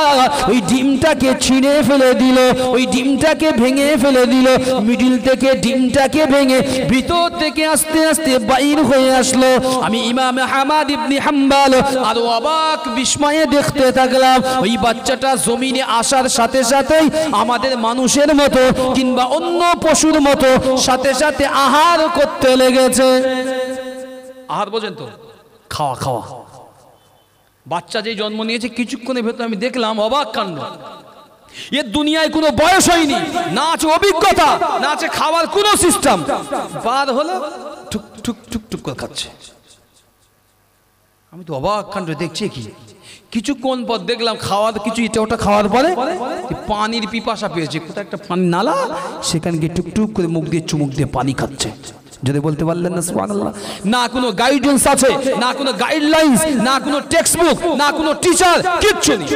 S1: ওই ডিমটাকে ছিঁড়ে ফেলে দিল, ওই ডিমটাকে ভেঙে ফেলে দিল, মিডিল থেকে ডিমটাকে ভেঙে ভিতর থেকে আস্তে আস্তে বাইর হয়ে আসলো। আমি ইমাম আহমদ ইবনে হাম্বল আর অবাক বিস্ময়ে দেখতে থাকলাম। ওই বাচ্চাটা জমিনে আসার সাথে সাথেই আমাদের মানুষের মতো কিংবা অন্য পশুর মতো সাথে সাথে আহার করতে লেগেছে। আহার বোঝেন তো? খাওয়া। বাচ্চা যে জন্ম নিয়েছে কিছুক্ষণের ভেতর আমি দেখলাম অবাক কাণ্ড। এর দুনিয়ায় কোনো বয়স হয়নি, না আছে অভিজ্ঞতা, না আছে খাওয়ার কোনো সিস্টেম। বার হলো টুক টুক টুক টুক করে খাচ্ছে। আমি তো অবাক কাণ্ড দেখছি। কিছুক্ষণ পর দেখলাম খাওয়ার কিছু এটা ওটা খাওয়ার পরে পানির পিপাসা পেয়েছে, কোথায় একটা পানি নালা, সেখানে গিয়ে টুকটুক করে মুখ দিয়ে চুমুক দিয়ে পানি খাচ্ছে। যদি বলতে পারলেন না সুবহানাল্লাহ? না কোনো গাইডেন্স আছে, না কোনো গাইডলাইন্স, না কোনো টেক্সট বুক, না কোনো টিচার, কিচ্ছু নেই।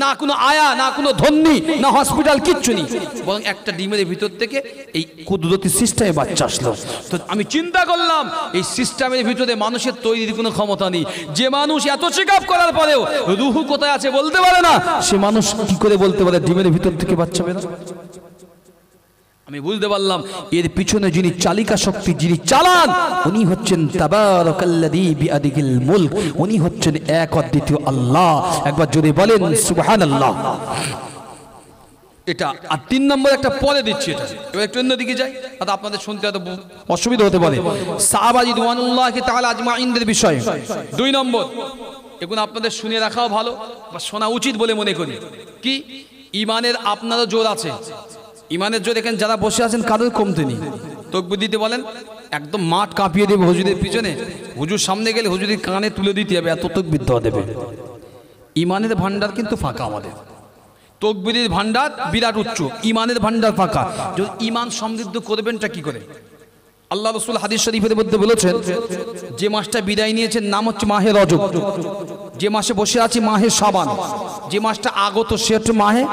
S1: না কোনো আয়া, না কোনো ধন্যী, না হসপিটাল, কিচ্ছু নেই, বরং একটা ডিমের ভিতর থেকে এই কুদরতি সিস্টেমে বাচ্চা আসলো। তো আমি চিন্তা করলাম এই সিস্টেমের ভিতরে মানুষের তৈরির কোনো ক্ষমতা নেই। যে মানুষ এত চেক আপ করার পরেও রুহু কোথায় আছে বলতে পারে না, সে মানুষ কি করে বলতে পারে ডিমের ভিতর থেকে বাচ্চা বের? আমি বুঝতে পারলাম এর পিছনে যিনি চালিকা শক্তি, যিনি চালান, উনি হচ্ছেন তাবারাকাল্লাযী বিয়াদিহিল মুলক, উনি হচ্ছেন এক অদ্বিতীয় আল্লাহ। একবার জোরে বলেন সুবহানাল্লাহ। এটা আর 3 নম্বর একটা পরে দিচ্ছি, এটা এবার একটু অন্যদিকে যাই, আর আপনাদের শুনতে হয়তো অসুবিধা হতে পারে। সাহাবা রিদওয়ানুল্লাহি তাআলা আজমাইনদের বিষয়ে 2 নম্বর, এগুলো আপনাদের শুনে রাখাও ভালো বা শোনা উচিত বলে মনে করি। কি ইমানের আপনারও জোর আছে, ইমানের জোর এখানে যারা বসে আছেন কারোর কমতে নেই। তাকবীর দিতে বলেন, একদম মাঠ কাঁপিয়ে দেবে হুজুরের পিছনে, হুজুর সামনে গেলে হুজুরের কানে তুলে দিতে হবে, এত তাকবীর দেওয়া দেবে। ইমানের ভান্ডার কিন্তু ফাঁকা আমাদের, তাকবীরের ভান্ডার বিরাট উচ্চ, ইমানের ভান্ডার ফাঁকা। যদি ইমান সমৃদ্ধ করবেনটা কি করে? আল্লাহ রাসূল হাদিস শরীফের মধ্যে বলেছেন, যে মাসটা বিদায় নিয়েছেন নাম হচ্ছে মাহে রজব, যে মাসে বসে আছি মাহে শাবান, যে মাসটা আগত সে হচ্ছে মাহে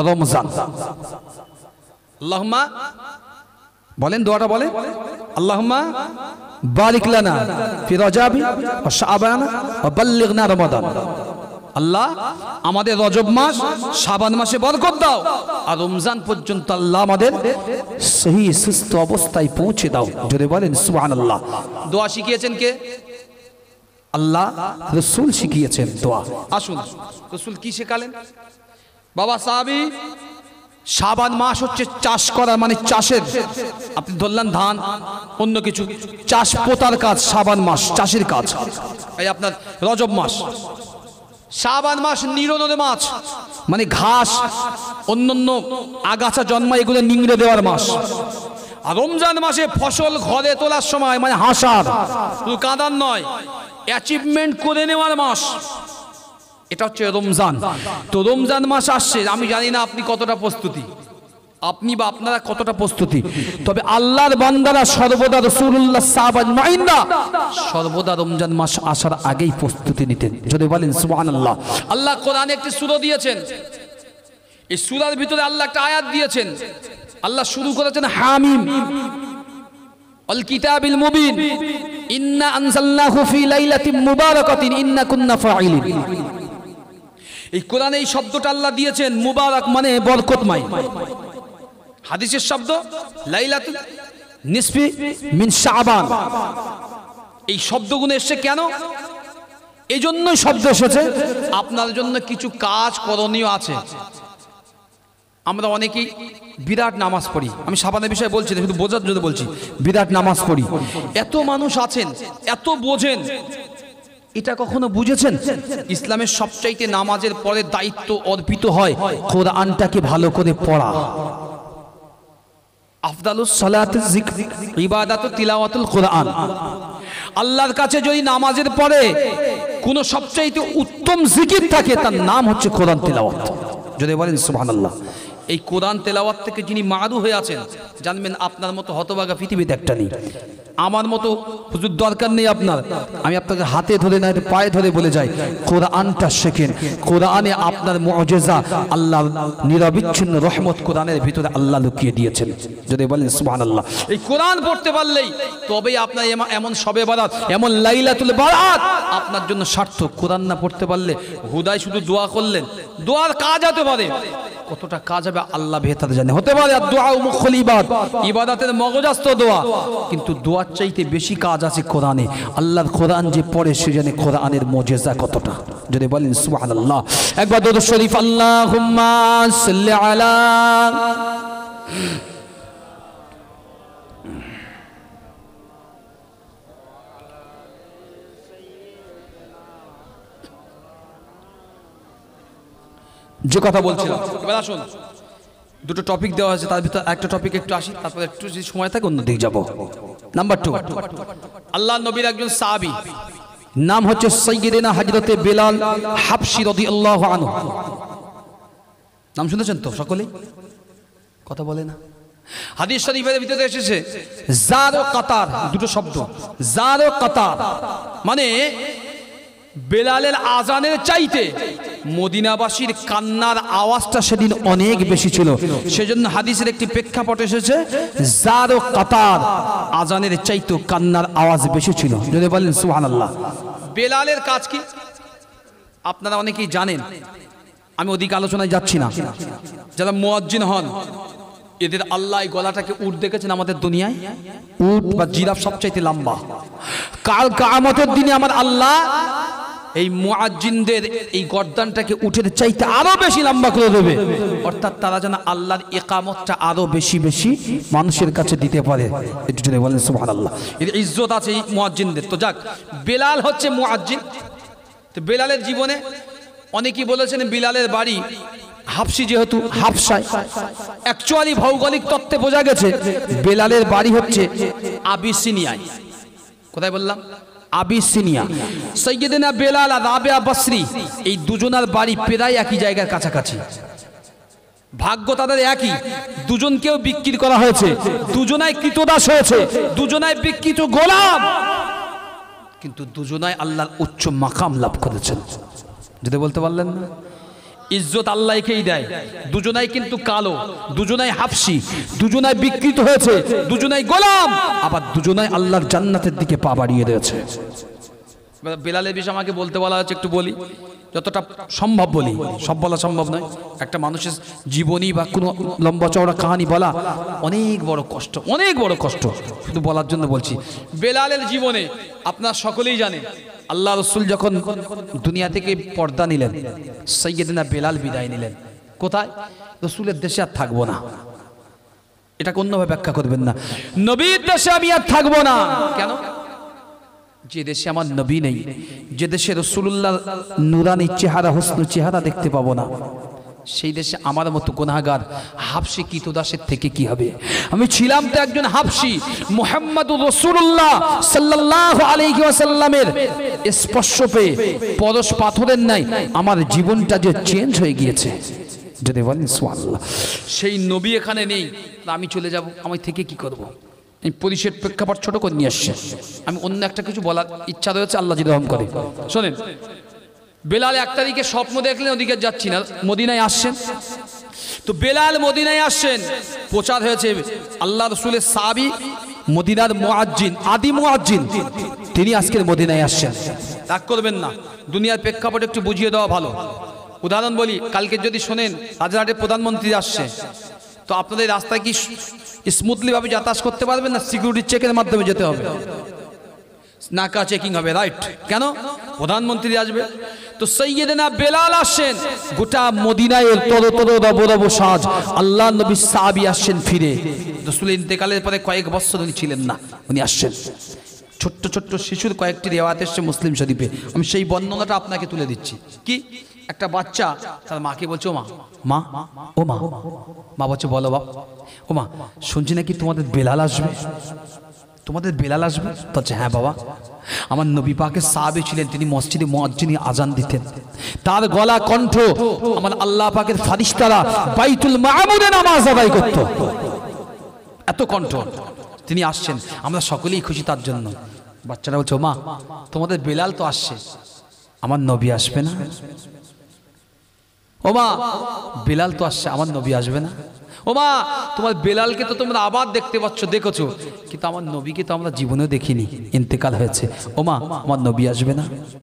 S1: রমজান। আল্লাহুম্মা বলেন, দোয়াটা বলেন, আল্লাহুম্মা বারিক লানা ফি রজাবি ওয়া শাবান ওয়া বাল্লিগনা রমাদান। আল্লাহ আমাদের রজব মাস, শাবান মাসে বরকত দাও, আর রমজান পর্যন্ত আল্লাহ আমাদের সহি সুস্থ অবস্থায় পৌঁছে দাও। জোরে বলেন সুবহানাল্লাহ। দোয়া শিখিয়েছেন কে? আল্লাহ রাসূল শিখিয়েছেন দোয়া। আসুন রাসূল কি শেখালেন? বাবা সাহাবী, শাবান মাস হচ্ছে চাষ করা, মানে চাষের, আপনি ধরলেন ধান অন্য কিছু, চাষ পোতার কাজ শাবান মাস, চাষের কাজ। এই আপনার রজব মাস, শাবান মাস নিরোধ মাস, মানে ঘাস অন্যান্য আগাছা জন্মায় এগুলো নিংড়ে দেওয়ার মাস। আর রমজান মাসে ফসল ঘরে তোলার সময়, মানে হাসার, শুধু কাঁদার নয়, অ্যাচিভমেন্ট করে নেওয়ার মাস, এটা হচ্ছে রমজান। তো রমজান মাস আসছে, আমি জানি না আপনি কতটা প্রস্তুতি, আপনি বা আপনারা কতটা প্রস্তুতি, তবে আল্লাহর বান্দারা সর্বদা রাসূলুল্লাহ সাহাবায়ে মাইনরা সর্বদা রমজান মাস আসার আগেই প্রস্তুতি নিতেন। যদি বলেন সুবহানাল্লাহ। আল্লাহ কোরআনে একটি সূরা দিয়েছেন, এই সূরার ভিতরে আল্লাহ একটা আয়াত দিয়েছেন। আল্লাহ শুরু করেছেন হামিম, আল কিতাবিল মুবিন, ইন্না আনজালনাহু ফি লাইলাতিন মুবারাকাতিন ইন্না কুন্না ফাইলিন। এই কোরআনে এই শব্দটা আল্লাহ দিয়েছেন মুবারক, মানে বরকতময়। হাদিসের শব্দ লাইলাতুল নিসফি মিন শাবান। এই শব্দগুলো এসেছে কেন? এই জন্যই শব্দ এসেছে, আপনার জন্য কিছু কাজ করণীয় আছে। আমরা অনেকেই বিরাট নামাজ পড়ি, আমি শাবানের বিষয়ে বলছি না, শুধু বোঝার জন্য বলছি, বিরাট নামাজ পড়ি। এত মানুষ আছেন, এত বোঝেন, এটা কখনো বুঝেছেন ইসলামের সবচাইতে নামাজের পরে দায়িত্ব অর্পিত হয় কোরআনটাকে ভালো করে পড়া। আফদালুস সালাতুজ যিকর ইবাদাতু তিলাওয়াতুল কোরআন। আল্লাহর কাছে যদি নামাজের পরে কোনো সবচাইতে উত্তম জিকির থাকে, তার নাম হচ্ছে কোরআন তিলাওয়াত। যদি বলেন সুবহানাল্লাহ। এই কোরআন তেলাওয়াত থেকে যিনি মারু হয়ে আছেন, জানবেন আপনার মতো হতভাগা পৃথিবীতে একটা নেই। আমার মতো হুজুর দরকার নেই আপনার, আমি আপনাকে হাতে ধরে না পায়ে ধরে বলে যাই, কোরআনটা শেখেন। কোরআনে আপনার মুআজিজা, আল্লাহর নিরবিচ্ছিন্ন রহমত কোরআনের ভিতরে আল্লাহ লুকিয়ে দিয়েছেন। যদি বলেন সুবহানাল্লাহ। এই কোরআন পড়তে পারলেই তবেই আপনার এমন শবে বারাত, এমন লাইলাতুল বারাত আপনার জন্য সার্থক। কোরআন না পড়তে পারলে হুদায় শুধু দোয়া করলেন, দোয়ার কাজ হতে পারে, কতটা কাজ হবে আল্লাহ বেহতার জানে। হতে পারে আর দোয়া মুখল ইবাদ, ইবাদতের মগজাস্ত দোয়া, কিন্তু দোয়ার চাইতে বেশি কাজ আছে কোরআনে। আল্লাহর কোরআন যে পড়ে সে জানে কোরআনের মুজিজা কতটা। যদি বলেন সুবহানাল্লাহ। একবার দরুদ শরীফ আল্লাহুম্মা সাল্লি আলা। যে কথা বলছিলাম, এবার আসুন, দুটো টপিক দেওয়া আছে, তার ভিতরে একটা টপিক একটু আসি, তারপরে একটু যদি সময় থাকে অন্য দিকে যাব। নাম্বার 2, আল্লাহ নবীর একজন সাহাবী, নাম হচ্ছে সাইয়্যিদিনা হযরতে বেলাল হাবশী রাদিয়াল্লাহু আনহু। নাম শুনেছেন তো সকলেই? কথা বলে না। হাদিস শরীফের ভিতরে এসেছে জার ও কাতার, দুটো শব্দ, জার ও কাতার, মানে বেলালের আজানের চাইতে মদিনাবাসীর কান্নার আওয়াজটা সেদিন অনেক বেশি ছিল। সেজন্য হাদিসের একটি প্রেক্ষাপট এসেছে, জার ও কাতার, আজানের চাইতে কান্নার আওয়াজ বেশি ছিল। যদি বলেন সুবহানাল্লাহ। বেলালের কাজ কি আপনারা অনেকেই জানেন, আমি ওদিকে আলোচনায় যাচ্ছি না। যারা মুয়াজ্জিন হন এদের আল্লাহ গলাটাকে উট দেখেছেন আমাদের দুনিয়ায়, উট বা জিরাফ সবচাইতে লম্বা। কাল কিয়ামতের দিনে আমার আল্লাহ এই মুয়াজ্জিনদের এই গর্দানটাকে উটের চাইতে আরো বেশি লম্বা করে দেবে, অর্থাৎ তারা যেন আল্লাহর ইকামতটা আরো বেশি বেশি মানুষের কাছে দিতে পারে। একটু যদি বলেন সুবহানাল্লাহ। এর ইজ্জত আছে এই মুয়াজ্জিনদের। তো যাক, বেলাল হচ্ছে মুয়াজ্জিন। তো বেলালের জীবনে অনেকেই বলেছেন বিলালের বাড়ি হাবশি, যেহেতু হাবশায়, অ্যাকচুয়ালি ভৌগোলিক তত্ত্বে বোঝা গেছে বেলালের বাড়ি হচ্ছে আবিসিনিয়ায়। কোথায় বললাম? আবিসিনিয়া। সাইয়্যিদিনা বেলাল আর রাবেয়া বসরি এই দুজনের বাড়ি প্রায় একই জায়গার কাছাকাছি। ভাগ্য তাদের একই, দুজনকেও বিক্রি করা হয়েছে, দুজনাই কৃতদাস হয়েছে, দুজনাই বিকৃত গোলাম, কিন্তু দুজনাই আল্লাহর উচ্চ মাকাম লাভ করেছেন। যদি বলতে পারলেন না, ইজ্জত আল্লাহকেই দেয়। দুজনাই কিন্তু কালো, দুজনাই হাবশি, দুজনাই বিকৃত হয়েছে, দুজনাই গোলাম, আবার দুজনাই আল্লাহর জান্নাতের দিকে পা বাড়িয়ে দিয়েছে। বেলালের বিষয় আমাকে বলতে বলা হচ্ছে, একটু বলি যতটা সম্ভব বলি, সব বলা সম্ভব নয়। একটা মানুষের জীবনী বা কোনো লম্বা চওড়া কাহিনী বলা অনেক বড় কষ্ট, অনেক বড় কষ্ট, শুধু বলার জন্য বলছি। বেলালের জীবনে আপনারা সকলেই জানেন, আল্লাহ রসুল যখন দুনিয়া থেকে পর্দা নিলেন, সাইয়্যিদিনা বেলাল বিদায় নিলেন। কোথায়? রসুলের দেশে আর থাকবো না। এটাকে অন্যভাবে ব্যাখ্যা করবেন না, নবীর দেশে আমি আর থাকবো না। কেন? যে দেশে আমার নবী নেই, যে দেশে রাসূলুল্লাহ নূরানী চেহারা, হোসন চেহারা দেখতে পাবো না, সেই দেশে আমার মতো গুনাহগার হাবশি কৃতদাসের থেকে কি হবে? আমি ছিলাম তো একজন হাবশি, মুহাম্মদুর রাসূলুল্লাহ সাল্লাল্লাহু আলাইহি ওয়াসাল্লামের স্পর্শ পেয়ে পরশ পাথরের নাই আমার জীবনটা যে চেঞ্জ হয়ে গিয়েছে। যদি বলেন সুবহানাল্লাহ। সেই নবী এখানে নেই, আমি চলে যাব, আমি থেকে কি করব? এই পরিষের প্রেক্ষাপট ছোট করে নিয়ে আসছে। আমি অন্য একটা কিছু বলার ইচ্ছা রয়েছে, আল্লাহ যদি রহম করে। শোনেন, বেলাল এক তারিখে স্বপ্ন দেখলেন ওদিকে যাচ্ছি না, মদিনায় আসছেন। তো বেলাল মদিনায় আসছেন, প্রচার হয়েছে আল্লাহ রসুলের সাহাবী, মদিনার মুয়াজ্জিন, আদি মুয়াজ্জিন, তিনি আজকের মদিনায় আসছেন। রাগ করবেন না, দুনিয়ার প্রেক্ষাপট একটু বুঝিয়ে দেওয়া ভালো। উদাহরণ বলি, কালকে যদি শোনেন রাজারহাটের প্রধানমন্ত্রী আসছে, তো আপনাদের রাস্তায় কি স্মুথলি ভাবে যাতায়াত করতে পারবেন না? সিকিউরিটি চেকের মাধ্যমে যেতে হবে, নাকা চেকিং হবে, রাইট? কেন? প্রধানমন্ত্রী আসবে। তো সাইয়্যিদিনা বেলাল আসছেন, গোটা মদিনায় রব রব সাজ, আল্লাহ নবী সাহাবী আসছেন ফিরে। রাসূল ইন্তেকালের পরে কয়েক বছর উনি ছিলেন না, উনি আসছেন। ছোট্ট ছোট্ট শিশুর কয়েকটি রিওয়ায়াত এসেছে মুসলিম শরীফে, আমি সেই বর্ণনাটা আপনাকে তুলে দিচ্ছি। কি? একটা বাচ্চা তার মাকে বলছে, ও মা, মা, ও মা, মা বলছে, বলো বাপ। ও মা, শুনছি নাকি তোমাদের বেলাল আসবে, তোমাদের বেলাল আসবে? বলছে, হ্যাঁ বাবা, আমার নবী পাকের সাহাবী ছিলেন, তিনি মসজিদে মুয়াজ্জিনে আজান দিতেন, তার গলা কণ্ঠ আমার আল্লাহ পাকের ফারিস্তারা বাইতুল মামুরে নামাজ আদায় করত, এত কণ্ঠ। তিনি আসছেন, আমরা সকলেই খুশি তার জন্য। বাচ্চারা বলছে, ও মা, তোমাদের বেলাল তো আসছে, আমার নবী আসবে না? ও মা, বেলাল তো আসছে, আমার নবী আসবে না? ও মা, তোমার বেলালকে তো তোমরা আবার দেখতে পাচ্ছ, দেখেছো, কিন্তু আমার নবীকে তো আমরা জীবনেও দেখিনি, ইন্তেকাল হয়েছে। ও মা, আমার নবী আসবে না?